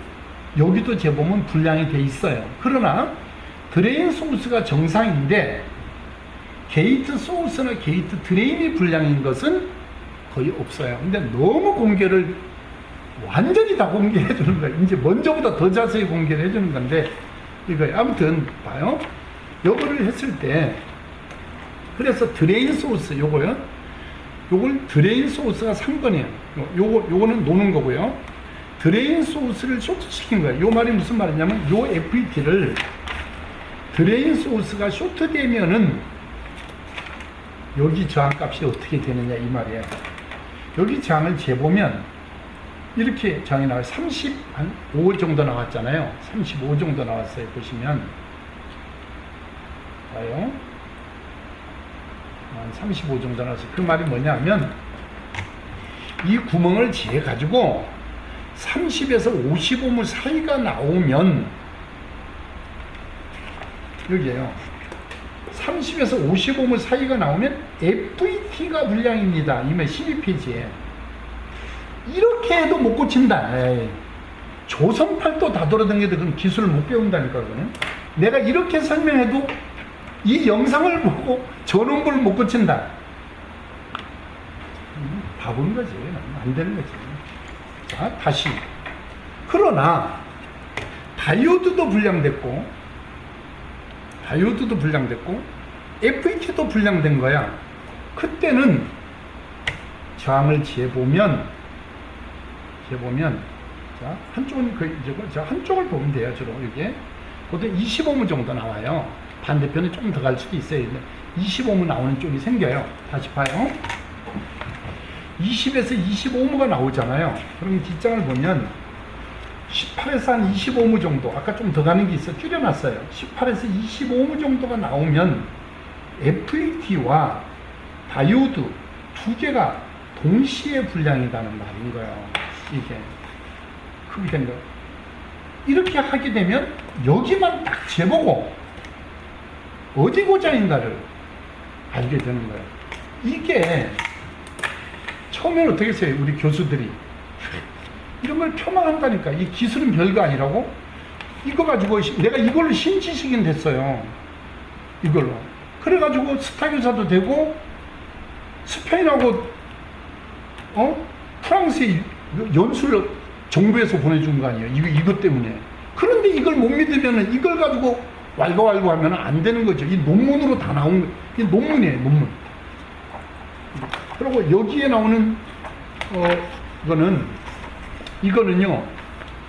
여기도 재보면 불량이 돼 있어요. 그러나 드레인 소스가 정상인데 게이트 소스나 게이트 드레인이 불량인 것은 거의 없어요. 근데 너무 공개를 완전히 다 공개해 주는 거예요. 이제 먼저보다 더 자세히 공개를 해 주는 건데 이거 아무튼 봐요. 요거를 했을 때, 그래서 드레인 소스, 요거요. 요걸 드레인 소스가 3번이에요. 요거는 노는 거고요. 드레인 소스를 쇼트시킨 거예요. 요 말이 무슨 말이냐면, 요 FET를 드레인 소스가 쇼트되면은 여기 저항값이 어떻게 되느냐 이 말이에요. 여기 저항을 재보면 이렇게 저항이 나와요. 35 정도 나왔잖아요. 35 정도 나왔어요. 보시면 봐요. 35 정도 나왔어요. 그 말이 뭐냐면 이 구멍을 재 가지고 30에서 55무 사이가 나오면 여기에요. 30에서 55무 사이가 나오면 FET가 불량입니다. 이면 12페이지에. 이렇게 해도 못 고친다. 에이. 조선팔도 다 돌아다녀도 그건 기술을 못 배운다니까, 그거는. 내가 이렇게 설명해도 이 영상을 보고 저놈을 못 고친다. 바보인 거지. 안 되는 거지. 자, 다시. 그러나, 다이오드도 불량됐고, FET도 불량된 거야. 그때는 저항을 재보면, 자, 한쪽을 보면 돼요, 주로. 이게. 보통 25무 정도 나와요. 반대편에 조금 더 갈 수도 있어요. 25무 나오는 쪽이 생겨요. 다시 봐요. 20에서 25무가 나오잖아요. 그럼 뒷장을 보면 18에서 한 25무 정도, 아까 좀 더 가는 게 있어 줄여놨어요. 18에서 25무 정도가 나오면 FET와 다이오드 두 개가 동시에 불량이라는 말인 거예요. 이게 그게 된 거예요. 이렇게 하게 되면 여기만 딱 재보고 어디 고장인가를 알게 되는 거예요. 이게 처음에는 어떻게 했어요? 우리 교수들이 이런 걸 표방한다니까. 이 기술은 별거 아니라고. 이거 가지고 내가 이걸로 신지식인 됐어요. 이걸로. 그래가지고 스타 교사도 되고 스페인하고 프랑스에 연수를 정부에서 보내준 거 아니에요. 이것 때문에. 그런데 이걸 못 믿으면은 이걸 가지고 왈가왈부 하면 안 되는 거죠. 이 논문으로 다 나온 거. 이 논문이에요, 논문. 그리고 여기에 나오는 이거는요,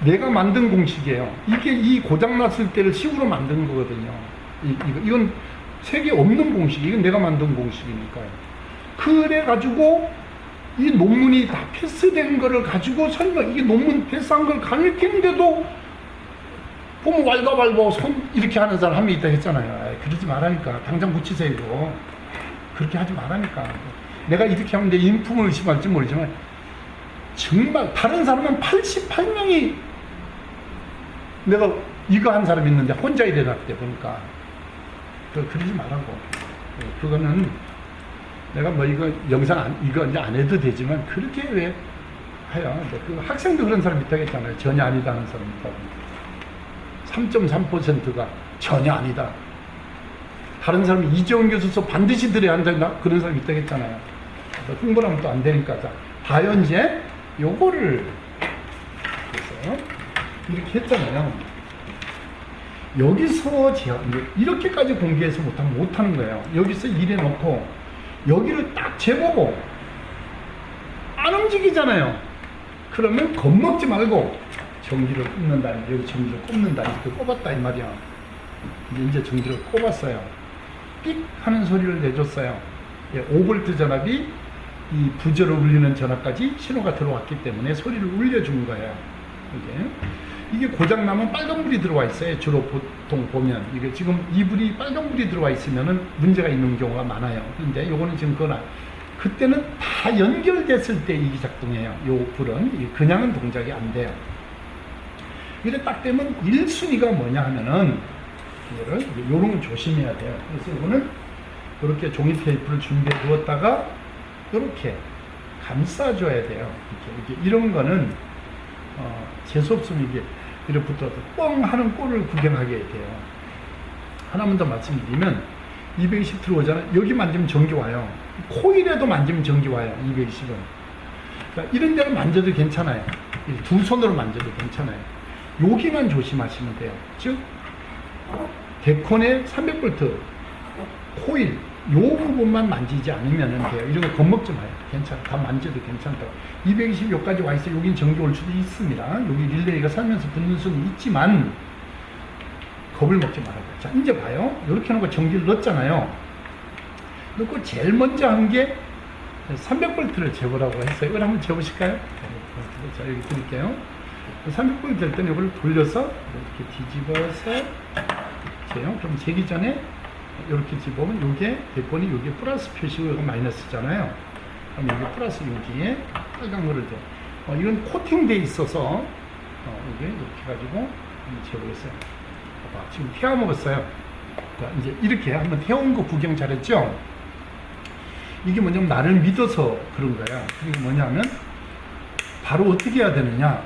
내가 만든 공식이에요. 이게 이 고장났을 때를 식으로 만든 거거든요. 이건 세계에 없는 공식, 이건 내가 만든 공식이니까요. 그래가지고 이 논문이 다 패스된 거를 가지고 이게 논문 패스한 걸 가르치는데도 보면 왈가왈부 손 이렇게 하는 사람 한 명 있다 했잖아요. 그러지 말라니까. 당장 고치세요, 이거. 그렇게 하지 말라니까. 내가 이렇게 하면 내 인품을 의심할지 모르지만 정말 다른 사람은 88명이 내가 이거 한 사람 있는데 혼자 일어났대 보니까. 그러지 말라고. 그거는 내가 뭐 이거 영상 이거 이제 안 해도 되지만 그렇게 왜 해요. 그 학생도 그런 사람 있다고 했잖아요. 전혀 아니다 하는 사람 있다고. 3.3%가 전혀 아니다. 다른 사람이 이재원 교수서 반드시 들어야 한다 그런 사람 있다고 했잖아요. 흥분하면 또 안 되니까. 자, 다연제 요거를 그래서 이렇게 했잖아요. 여기서 이렇게까지 공개해서 못하는 거예요. 여기서 이래 놓고 여기를 딱 재보고 안 움직이잖아요. 그러면 겁먹지 말고 전기를 꼽는다. 여기 전기를 꼽는다. 이렇게 꼽았다 이 말이야. 이제 전기를 꼽았어요. 삑 하는 소리를 내줬어요. 5V 전압이 이 부저를 울리는 전압까지 신호가 들어왔기 때문에 소리를 울려준 거예요. 이게 고장나면 빨간불이 들어와 있어요. 주로 보통 보면 이게 지금 이 불이 빨간불이 들어와 있으면은 문제가 있는 경우가 많아요. 근데 요거는 지금 그때는 다 연결됐을 때 이게 작동해요. 요 불은 그냥은 동작이 안 돼요. 이래 딱 되면 1순위가 뭐냐 하면은 요런 거 조심해야 돼요. 그래서 이거는 이렇게 종이 테이프를 준비해 두었다가 이렇게 감싸줘야 돼요. 이렇게 이런 거는 재수없으면 이게 이렇게 붙어서 뻥 하는 꼴을 구경하게 돼요. 하나만 더 말씀드리면 220 들어오잖아요. 여기 만지면 전기 와요. 코일에도 만지면 전기 와요. 220은. 그러니까 이런 데를 만져도 괜찮아요. 두 손으로 만져도 괜찮아요. 여기만 조심하시면 돼요. 즉 데콘의 300V 코일 요 부분만 만지지 않으면 돼요. 이런 거 겁먹지 마요. 괜찮아. 다 만져도 괜찮다고. 220 여기까지 와 있어. 여긴 전기 올 수도 있습니다. 여기 릴레이가 살면서 붙는 수는 있지만 겁을 먹지 말아요. 자, 이제 봐요. 이렇게 놓고 전기를 넣었잖아요. 넣고 제일 먼저 한 게 300V를 재보라고 했어요. 이걸 한번 재보실까요? 자, 여기 드릴게요. 300V 될 때는 이걸 돌려서 이렇게 뒤집어서 재요. 그럼 재기 전에 이렇게 집어보면 요게 데콘이 요게 플러스 표시고 이거 마이너스잖아요. 그럼 여기 플러스 여기에 빨간 거를 줘. 이건 코팅돼 있어서 이게 이렇게 가지고 재보겠어요. 봐봐, 지금 태워 먹었어요. 자, 이제 이렇게 한번 태운 거 구경 잘했죠? 이게 뭐냐면 나를 믿어서 그런 거야. 이게 뭐냐면 바로 어떻게 해야 되느냐?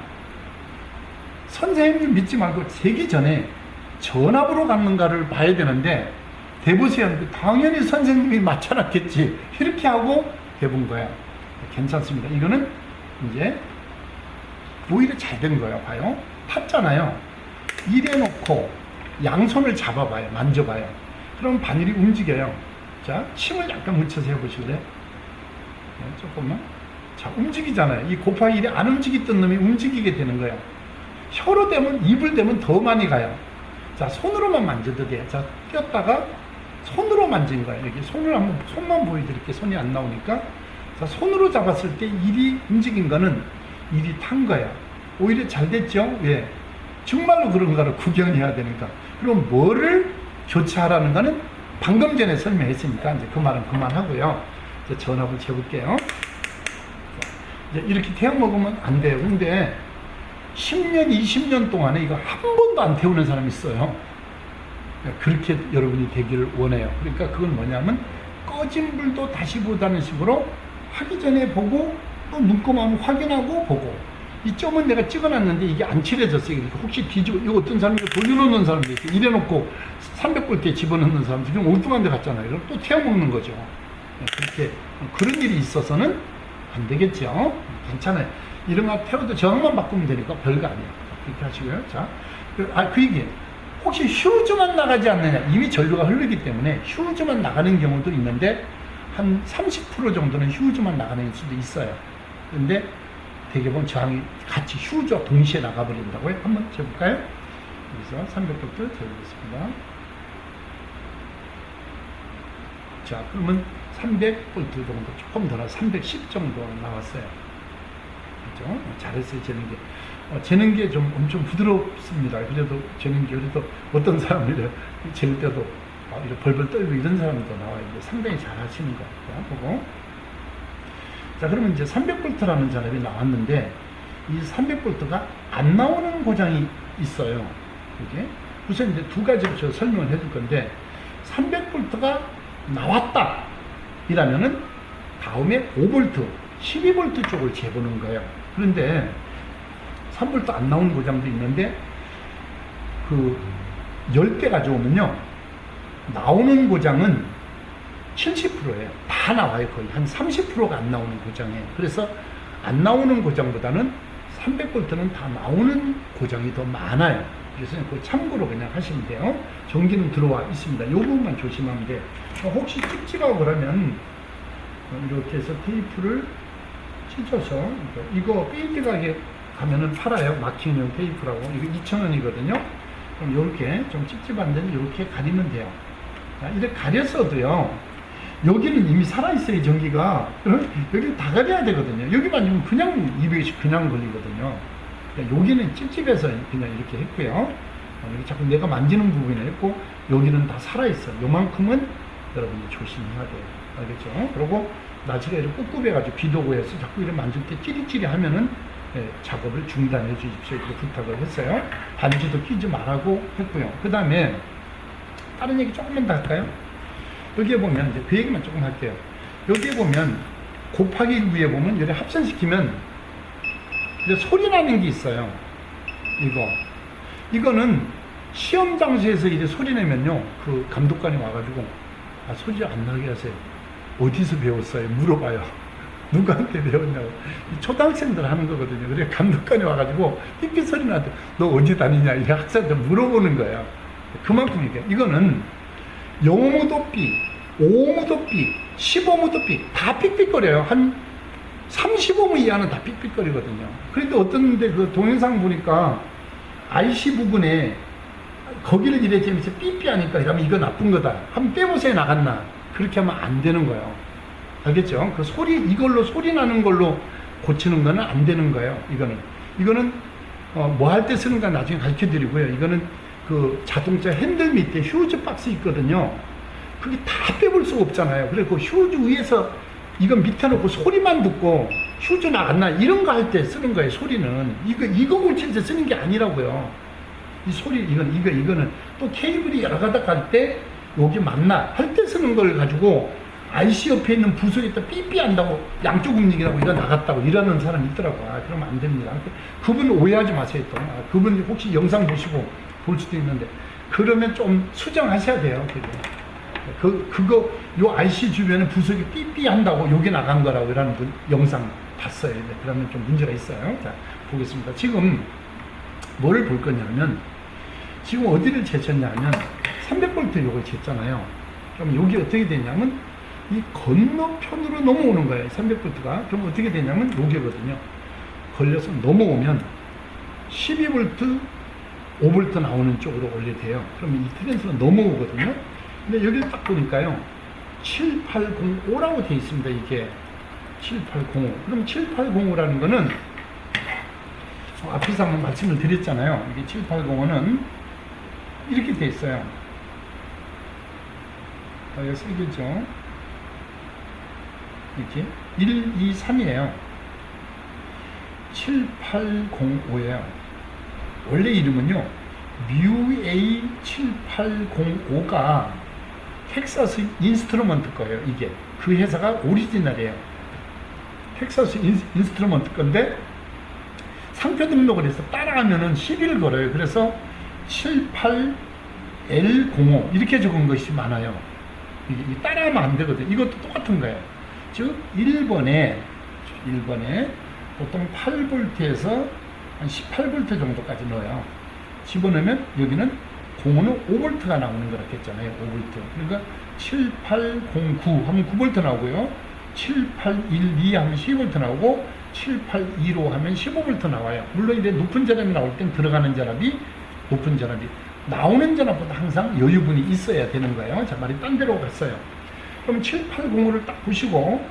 선생님 믿지 말고 재기 전에 전압으로 갔는가를 봐야 되는데 대보세요. 당연히 선생님이 맞춰놨겠지. 이렇게 하고 해본 거야. 괜찮습니다. 이거는 이제 오히려 잘 된 거야. 봐요. 탔잖아요. 이래 놓고 양손을 잡아봐요. 만져봐요. 그럼 바늘이 움직여요. 자, 침을 약간 묻혀서 해보실래요? 네, 조금만. 자, 움직이잖아요. 이 곱하기 1이 안 움직이던 놈이 움직이게 되는 거예요. 혀로 대면, 입을 대면 더 많이 가요. 자, 손으로만 만져도 돼요. 자, 꼈다가 손으로 만진 거예요. 여기 손만 보여드릴게요. 손이 안 나오니까. 자, 손으로 잡았을 때 일이 움직인 거는 일이 탄 거야. 오히려 잘 됐죠? 왜? 정말로 그런가를 구경해야 되니까. 그럼 뭐를 교체하라는 거는 방금 전에 설명했으니까 이제 그 말은 그만하고요. 이제 전압을 재볼게요. 이제 이렇게 태워 먹으면 안 돼요. 근데 10년, 20년 동안에 이거 한 번도 안 태우는 사람이 있어요. 그렇게 여러분이 되기를 원해요. 그러니까 그건 뭐냐면 꺼진 불도 다시 보다는 식으로 하기 전에 보고 또 눈금하면 확인하고 보고 이 점은 내가 찍어놨는데 이게 안 칠해졌어요. 그러니까 혹시 뒤집어 이거 어떤 사람이 돌려놓는 사람도 있어요. 이래놓고 300V에 집어넣는 사람도 좀 엉뚱한 데 갔잖아요. 그럼 또 태워먹는 거죠. 그렇게 그런 일이 있어서는 안 되겠죠. 괜찮아요. 이런 거 태워도 저항만 바꾸면 되니까 별거 아니에요. 그렇게 하시고요. 자, 그 얘기. 혹시 휴즈만 나가지 않느냐? 이미 전류가 흐르기 때문에 휴즈만 나가는 경우도 있는데 한 30% 정도는 휴즈만 나가는 수도 있어요. 근데 대개본 저항이 같이 휴즈와 동시에 나가버린다고요? 한번 재볼까요? 여기서 300V 재보겠습니다. 자, 그러면 300V 정도 조금 더 나 310 정도 나왔어요. 그렇죠? 잘했어요, 재는 게. 재는 게 좀 엄청 부드럽습니다. 그래도 재는 게 그래도 어떤 사람이 재 때도 이렇게 벌벌 떨고 이런 사람도 나와요. 상당히 잘 하시는 것 같아요. 보고. 자, 그러면 이제 300V라는 전압이 나왔는데 이 300V가 안 나오는 고장이 있어요. 이게 우선 이제 두 가지로 제가 설명을 해줄 건데 300V가 나왔다 이라면은 다음에 5V, 12V 쪽을 재보는 거예요. 그런데 3V 안 나오는 고장도 있는데 그 10대 가져오면요 나오는 고장은 70%예요. 다 나와요. 거의 한 30%가 안 나오는 고장이에요. 그래서 안 나오는 고장보다는 300V는 다 나오는 고장이 더 많아요. 그래서 그 참고로 그냥 하시면 돼요. 전기는 들어와 있습니다. 이 부분만 조심하면 돼요. 혹시 찝찝하고 그러면 이렇게 해서 테이프를 찢어서 이거 페인트 가게 가면은 팔아요. 마킹용 테이프라고. 이거 2,000원이거든요. 그럼 이렇게 좀 찝찝한 데는 이렇게 가리면 돼요. 자, 이렇게 가렸어도요. 여기는 이미 살아있어요, 전기가. 여기 다 가려야 되거든요. 여기만 좀 그냥 220 그냥 걸리거든요. 그러니까 여기는 찝찝해서 그냥 이렇게 했고요. 여기 자꾸 내가 만지는 부분이 있고, 여기는 다 살아있어요. 요만큼은 여러분이 조심해야 돼요. 알겠죠? 그리고 나중에 이렇게 꿉꿉해가지고 비도고 해서 자꾸 이렇게 만질 때 찌릿찌릿 하면은 작업을 중단해 주십시오. 이렇게 부탁을 했어요. 반지도 끼지 말라고 했고요. 그 다음에 다른 얘기 조금만 더 할까요? 여기에 보면 이제 그 얘기만 조금 할게요. 여기에 보면 곱하기 1 위에 보면 여기 합산시키면 이제 소리 나는 게 있어요. 이거는 시험 장소에서 이제 소리 내면요 그 감독관이 와가지고 소리 안 나게 하세요. 어디서 배웠어요? 물어봐요. 누구한테 배웠냐고. 초등학생들 하는 거거든요. 그래 감독관이 와가지고 삐삐 소리 나도 너 어디 다니냐 이 학생한테 물어보는 거예요. 그만큼 이거는 0오무도 B, 5오무도 B, 15오무도 B 다 삑삑거려요. 한 35무 이하는 다 삑삑거리거든요. 그런데 어떤 데 그 동영상 보니까 IC 부분에 거기를 이래 재면서 삐삐 하니까 그러면 이거 나쁜 거다. 한번 빼보세요. 나갔나. 그렇게 하면 안 되는 거예요. 알겠죠? 그 소리, 이걸로 소리 나는 걸로 고치는 거는 안 되는 거예요. 이거는 뭐 할 때 쓰는가 나중에 가르쳐 드리고요. 이거는 그 자동차 핸들 밑에 휴즈 박스 있거든요. 그게 다 빼볼 수가 없잖아요. 그래서 그 휴즈 위에서 이거 밑에 놓고 소리만 듣고 휴즈 나갔나 이런 거 할 때 쓰는 거예요. 소리는 이거 고칠 때 쓰는 게 아니라고요. 이 소리 이거는 또 케이블이 여러 가닥 할 때 여기 맞나 할 때 쓰는 걸 가지고 IC 옆에 있는 부속에다 삐삐 한다고 양쪽 움직이라고 이거 나갔다고 이러는 사람이 있더라고요. 그러면 안 됩니다. 그분 오해하지 마세요. 또 그분 혹시 영상 보시고 볼 수도 있는데 그러면 좀 수정하셔야 돼요. 그거 요 IC 주변에 부속이 삐삐 한다고 여기 나간 거라고 이러는 분 영상 봤어요. 그러면 좀 문제가 있어요. 자, 보겠습니다. 지금 뭐를 볼 거냐면 지금 어디를 재쳤냐 하면 300V 요걸 쟀잖아요. 그럼 여기 어떻게 되냐면 이 건너편으로 넘어오는 거예요. 300V가. 그럼 어떻게 되냐면 여기거든요. 걸려서 넘어오면 12V, 5V 나오는 쪽으로 원래 돼요. 그러면 이 트랜스가 넘어오거든요. 근데 여기 딱 보니까요. 7805라고 되어 있습니다. 이게 7805. 그럼 7805라는 거는 앞에서 한번 말씀을 드렸잖아요. 이게 7805는 이렇게 되어 있어요. 여기 세 개죠. 이렇게 1, 2, 3이에요. 7805예요. 원래 이름은요. MUA7805가 텍사스 인스트루먼트 거예요. 이게 그 회사가 오리지널이에요. 텍사스 인스트루먼트 건데 상표 등록을 해서 따라하면은 시비를 걸어요. 그래서 78L05 이렇게 적은 것이 많아요. 이게 따라하면 안 되거든요. 이것도 똑같은 거예요. 즉 1번에 보통 8V에서 한 18V 정도까지 넣어요. 집어넣으면 여기는 05는 5V가 나오는 거라 했잖아요. 5V. 그러니까 7809 하면 9V 나오고요. 7812 하면 12V 나오고 7825 하면 15V 나와요. 물론 이제 높은 전압이 나올 땐 들어가는 전압이 높은 전압이 나오는 전압보다 항상 여유분이 있어야 되는 거예요. 자, 말이 딴 데로 갔어요. 그럼 7805를 딱 보시고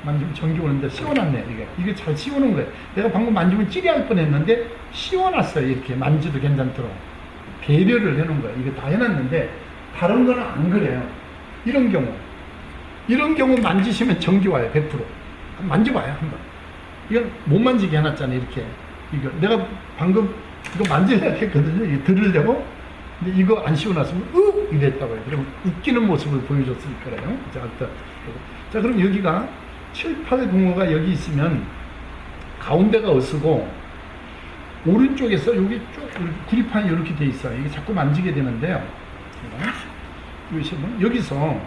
만지면 전기 오는데 씌워놨네. 이게 잘 씌우는 거예요. 내가 방금 만지면 찌리할 뻔했는데 씌워놨어요. 이렇게 만져도 괜찮도록 배려를 해놓은 거예요. 이거 다 해놨는데 다른 거는 안 그래요. 이런 경우 만지시면 전기 와요. 100%. 만져봐요 한번. 이건 못 만지게 해놨잖아요. 이렇게 이거 내가 방금 이거 만지려고 했거든요. 이거 들으려고. 근데 이거 안 씌워놨으면 이랬다고요. 그럼 웃기는 모습을 보여줬을 거예요. 자, 그럼 여기가 7805가 여기 있으면 가운데가 어쓰고 오른쪽에서 여기 쭉 구리판이 이렇게 돼 있어요. 이게 자꾸 만지게 되는데요. 여기서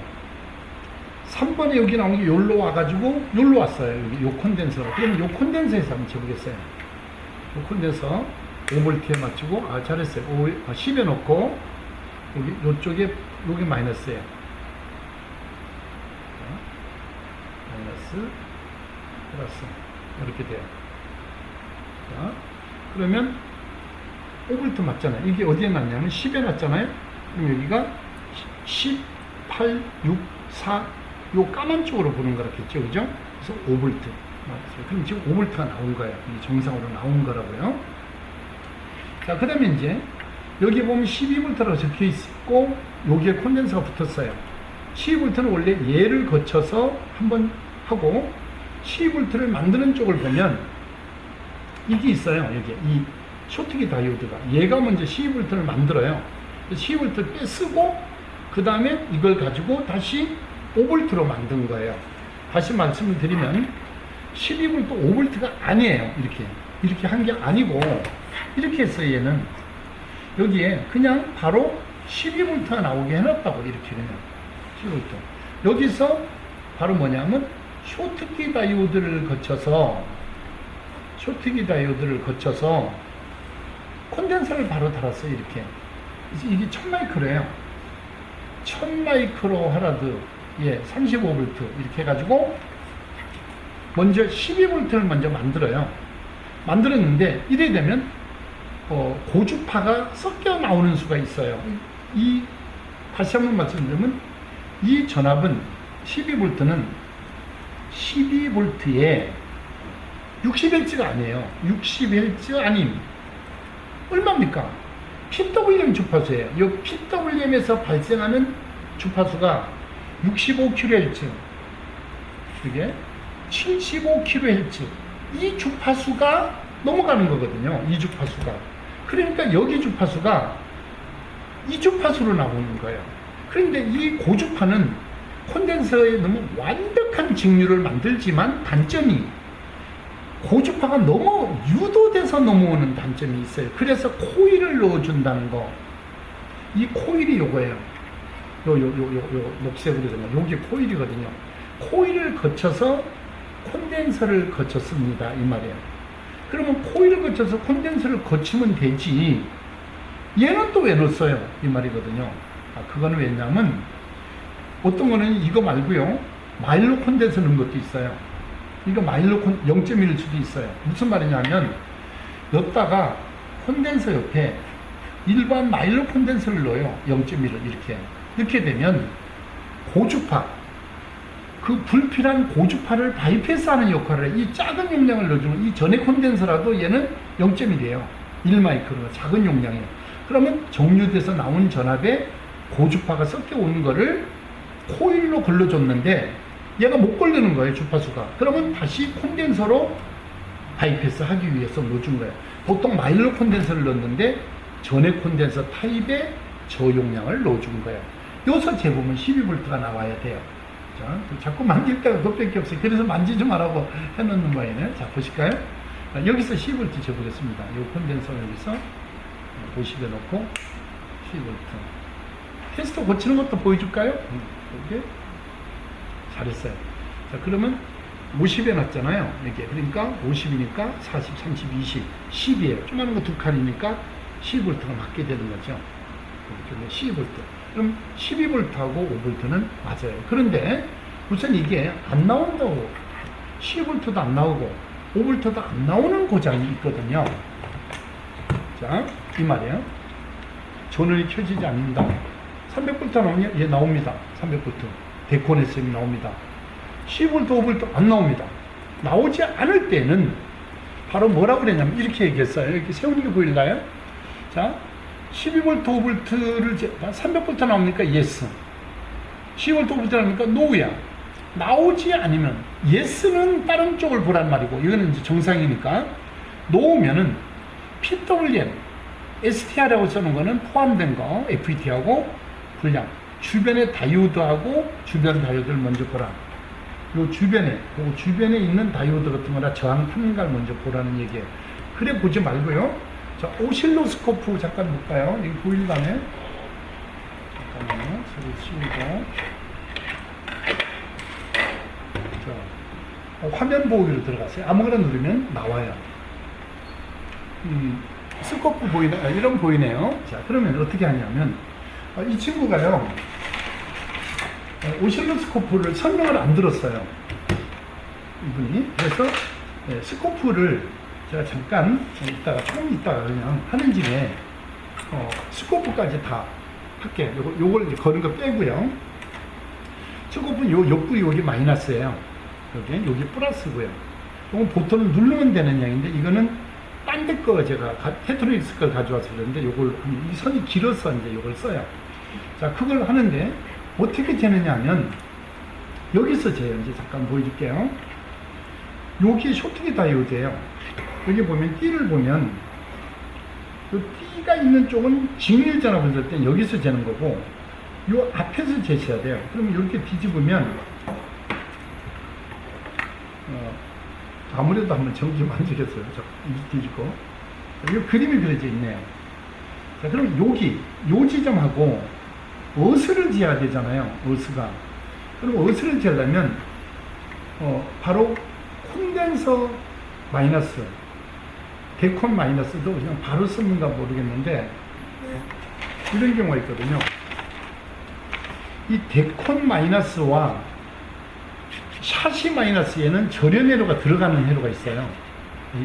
3번에 여기 나온 게 여기로 와가지고 여기로 왔어요. 여기 요 콘덴서. 그러면 요 콘덴서에서 한번 재보겠어요. 요 콘덴서 5V에 맞추고 잘했어요. 10에 놓고 여기 요쪽에 여기 마이너스예요. 마이너스 플러스 이렇게 돼요. 자, 그러면 5V 맞잖아요. 이게 어디에 놨냐면 10에 놨잖아요. 그럼 여기가 10, 8, 6, 4 요 까만 쪽으로 보는 거라겠죠. 그죠? 그래서 5V 맞았어요. 그럼 지금 5V가 나온 거예요. 이게 정상으로 나온 거라고요. 자, 그 다음에 이제 여기 보면 12V라고 적혀 있고 여기에 콘덴서가 붙었어요. 12V는 원래 얘를 거쳐서 한번 하고 12V를 만드는 쪽을 보면 이게 있어요. 여기 이 쇼트키 다이오드가 얘가 먼저 12V를 만들어요. 12V를 빼쓰고 그 다음에 이걸 가지고 다시 5V로 만든 거예요. 다시 말씀을 드리면 12V 또 5V가 아니에요. 이렇게 한 게 아니고 이렇게 했어요. 얘는 여기에 그냥 바로 12V가 나오게 해놨다고 이렇게 그냥 12V. 여기서 바로 뭐냐면 쇼트키 다이오드를 거쳐서 콘덴서를 바로 달았어요. 이게 1000마이크로예요. 1000마이크로 하라드, 예, 35V 이렇게 해가지고 먼저 12V를 먼저 만들어요. 만들었는데 이래 되면 고주파가 섞여 나오는 수가 있어요. 다시 한번 말씀드리면 이 전압은 12V는 12V에 60Hz가 아니에요. 60Hz 아님. 얼마입니까? PWM 주파수예요. 이 PWM에서 발생하는 주파수가 65kHz, 이게 75kHz, 이 주파수가 넘어가는 거거든요. 이 주파수가. 그러니까 여기 주파수가 이 주파수로 나오는 거예요. 그런데 이 고주파는 콘덴서에 너무 완벽한 직류를 만들지만 단점이 고주파가 너무 유도돼서 넘어오는 단점이 있어요. 그래서 코일을 넣어준다는 거. 이 코일이 요거예요. 녹색으로 되는 요게 코일이거든요. 코일을 거쳐서 콘덴서를 거쳤습니다. 이 말이에요. 그러면 코일을 거쳐서 콘덴서를 거치면 되지. 얘는 또 왜 넣었어요? 이 말이거든요. 그거는 왜냐면 어떤 거는 이거 말고요. 마일로 콘덴서 넣은 것도 있어요. 이거 마일로 0.1일 수도 있어요. 무슨 말이냐면 넣다가 콘덴서 옆에 일반 마일로 콘덴서를 넣어요. 0.1을 이렇게. 이렇게 되면 고주파, 그 불필요한 고주파를 바이패스하는 역할을 해. 이 작은 용량을 넣어주면 이 전에 콘덴서라도 얘는 0.1이에요. 1마이크로 작은 용량이에요. 그러면 정류돼서 나온 전압에 고주파가 섞여 오는 거를 코일로 걸러줬는데 얘가 못 걸리는 거예요, 주파수가. 그러면 다시 콘덴서로 바이패스 하기 위해서 넣어준 거예요. 보통 마일로 콘덴서를 넣었는데 전에 콘덴서 타입의 저용량을 넣어준 거예요. 여기서 재보면 12V가 나와야 돼요. 자, 자꾸 만질 때가 그것밖에 없어요. 그래서 만지지 말라고 해놓는 거예요. 자, 보실까요? 여기서 12V 재보겠습니다. 이 콘덴서 여기서 50에 놓고 12V. 테스트 고치는 것도 보여줄까요? 이렇게. 잘했어요. 자, 그러면 50에 놨잖아요. 이렇게. 그러니까 50이니까 40, 30, 20, 10이에요. 조그마한 거 두 칸이니까 12V가 맞게 되는 거죠. 12V. 그럼 12V하고 5V는 맞아요. 그런데 우선 이게 안 나온다고. 12V도 안 나오고 5V도 안 나오는 고장이 있거든요. 자, 이 말이에요. 전원이 켜지지 않는다. 300V 나오냐? 예, 나옵니다. 300V. 데코네스이 나옵니다. 10V, 5V 안 나옵니다. 나오지 않을 때는 바로 뭐라고 그랬냐면 이렇게 얘기했어요. 이렇게 세우는 게 보일까요? 자, 12V, 5V를 300V 나옵니까? yes. 12V, 5V 나옵니까? no야. 나오지 않으면 yes는 다른 쪽을 보란 말이고 이거는 이제 정상이니까 no면은 PWM, STR이라고 써놓은 거는 포함된 거, FET하고 불량. 주변의 다이오드하고 주변 다이오드를 먼저 보라. 요 주변에 있는 다이오드 같은 거나 저항 탐인가를 먼저 보라는 얘기예요. 그래 보지 말고요. 자, 오실로스코프 잠깐 볼까요? 이거 보일까네? 잠깐만요. 소리 씌우고. 자, 화면 보기로 들어갔어요. 아무거나 누르면 나와요. 스코프 보이네, 이런 보이네요. 자, 그러면 어떻게 하냐면, 이 친구가요, 오실로스코프를 설명을 안 들었어요. 이분이. 그래서, 스코프를 제가 잠깐, 조금 있다가 그냥 하는 김에, 스코프까지 다 할게. 요걸 이제 거는 거 빼고요. 스코프는 요 옆구리 여기 마이너스예요. 여기 플러스고요. 이건 보통은 누르면 되는 양인데, 이거는 딴 데 거 제가 테트로닉스 걸 가져와서 그러는데 요걸 이 선이 길어서 이제 요걸 써요. 자, 그걸 하는데 어떻게 되느냐 하면 여기서 제가 이제 잠깐 보여줄게요. 여기 쇼트기 다이오드예요. 여기 보면 띠를 보면 이 띠가 있는 쪽은 직밀 전압을 줄 때 여기서 재는 거고 요 앞에서 재셔야 돼요. 그러면 이렇게 뒤집으면 아무래도 한번 정지 만지겠어요. 자, 뒤집고. 이 그림이 그려져 있네요. 자, 그럼 요 지점하고 어스를 지어야 되잖아요. 어스가. 그럼 어스를 지으려면, 바로 콘덴서 마이너스, 데콘 마이너스도 그냥 바로 쓰는가 모르겠는데, 이런 경우가 있거든요. 이 데콘 마이너스와 샷이 마이너스에는 절연 회로가 들어가는 회로가 있어요.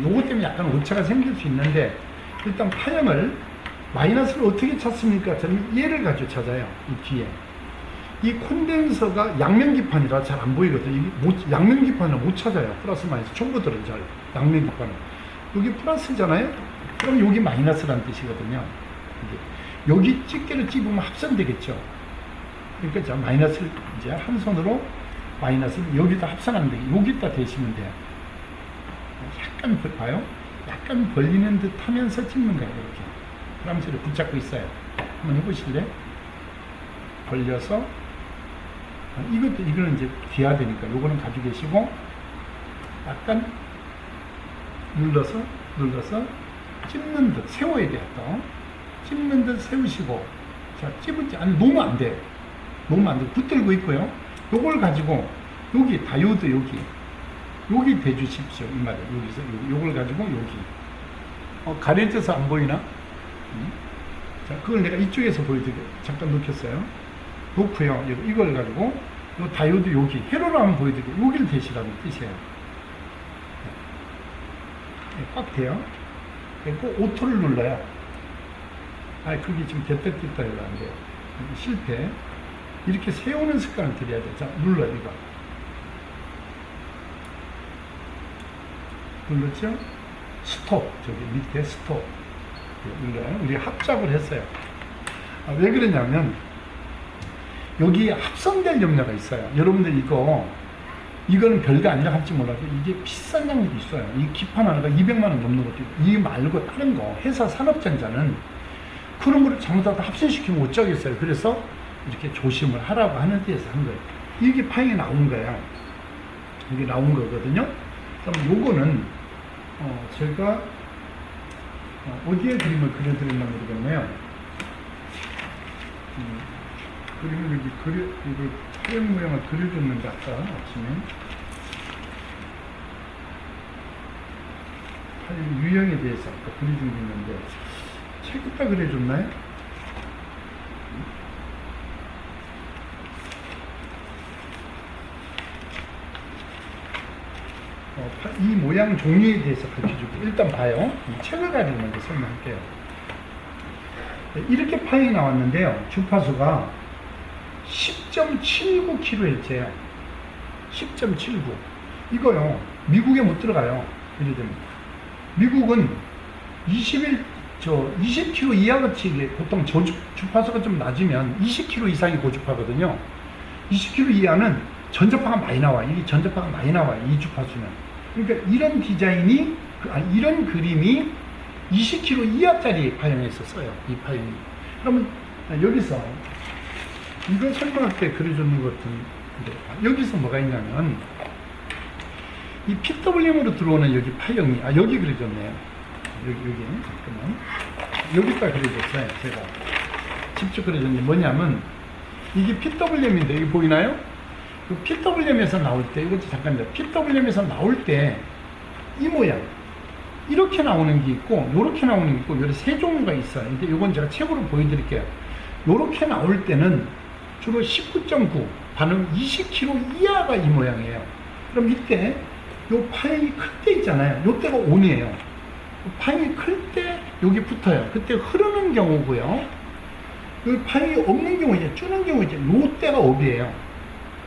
요것 때문에 약간 오차가 생길 수 있는데, 일단 파형을 마이너스를 어떻게 찾습니까? 저는 얘를 가지고 찾아요. 이 뒤에 이 콘덴서가 양면기판이라 잘 안 보이거든요. 양면기판을 못 찾아요. 플러스 마이너스 초보들은 잘 양면기판은 여기 플러스잖아요. 그럼 여기 마이너스라는 뜻이거든요. 여기 집게를 집으면 합선되겠죠. 그러니까 자, 마이너스를 이제 한 손으로 마이너스를 여기다 합산하는데 여기다 대시면 돼요. 약간 봐요. 약간 벌리는 듯 하면서 찍는 거예요. 이렇게 프랑스를 붙잡고 있어요. 한번 해보실래요? 벌려서 이거는 이제 기하되니까 요거는 가지고 계시고 약간 눌러서 찝는 듯 세워야 돼요. 또 찝는 듯 세우시고, 자, 찝을지 아니 놓으면 안 돼요. 놓으면 안 돼요. 붙들고 있고요. 요걸 가지고 여기 다이오드 여기 대주십시오. 이 말이에요. 여기서 요걸 가지고 여기 가려져서 안 보이나? 자, 그걸 내가 이쪽에서 보여드릴게요. 잠깐 놓겠어요. 놓고요. 이걸 가지고 요 다이오드 여기 회로로 한번 보여드릴게요. 여기를 대시라는 뜻이에요. 꽉 돼요. 꼭 오토를 눌러요. 그게 지금 됐다 뗐다 해도 안 돼요. 실패. 이렇게 세우는 습관을 들여야 돼요. 자, 눌러요. 이거 눌렀죠? 스톱. 저기 밑에 스톱 눌러요. 우리 합작을 했어요. 왜 그러냐면 여기 합성될 염료가 있어요. 여러분들 이거는 별거 아니라 할지 몰라도 이게 비싼 장비도 있어요. 이 기판 하나가 200만 원 넘는 것도 있고, 이 말고 다른 거 회사 산업전자는 그런 거를 잘못하다 합성시키면 어쩌겠어요. 그래서 이렇게 조심을 하라고 하는 데에서 한 거예요. 이게 파형이 나온 거예요. 이게 나온 거거든요. 그럼 요거는 제가 어디에 그림을 그려드렸나 모르겠네요. 그림을 이걸 파형 모양을 그려줬는데 아까 아침에 파형 유형에 대해서 아까 그려준 게 있는데 책에다 그려줬나요? 이 모양 종류에 대해서 가르쳐주고, 일단 봐요. 이 책을 가지고 먼저 설명할게요. 이렇게 파형이 나왔는데요. 주파수가 10.79kHz예요. 10.79. 이거요. 미국에 못 들어가요. 이래 됩니다. 미국은 20km 이하같이 보통 주파수가 좀 낮으면 20km 이상이 고주파거든요. 20km 이하는 전자파가 많이 나와요. 이게 전자파가 많이 나와요. 이 주파수는. 그러니까 이런 디자인이, 이런 그림이 20km 이하짜리 파형에서 써요. 이 파형이. 그러면 여기서 이거 설명할 때 그려주는 것 같은데, 여기서 뭐가 있냐면 이 PWM으로 들어오는 여기 파형이 여기 그려졌네요. 여기 잠깐만 여기다 그려줬어요. 제가 직접 그려줬는데 뭐냐면 이게 PWM인데 이게 보이나요? 그 PWM에서 나올 때, 이것도 잠깐만요. PWM에서 나올 때 이 모양 이렇게 나오는 게 있고 요렇게 나오는 게 있고, 여기 세 종류가 있어요. 근데 이건 제가 책으로 보여드릴게요. 요렇게 나올 때는 주로 19.9 반응 20km 이하가 이 모양이에요. 그럼 이때 요 파형이 클 때 있잖아요. 요 때가 온이에요. 파형이 클 때 여기 붙어요. 그때 흐르는 경우고요. 요 파형이 없는 경우, 이제 주는 경우, 이제 요 때가 업이에요.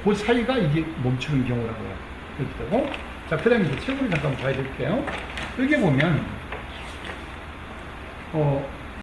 그 사이가 이게 멈추는 경우라고요. 이렇게 되고. 자, 그 다음에 책을 잠깐 봐야 될게요. 여기 보면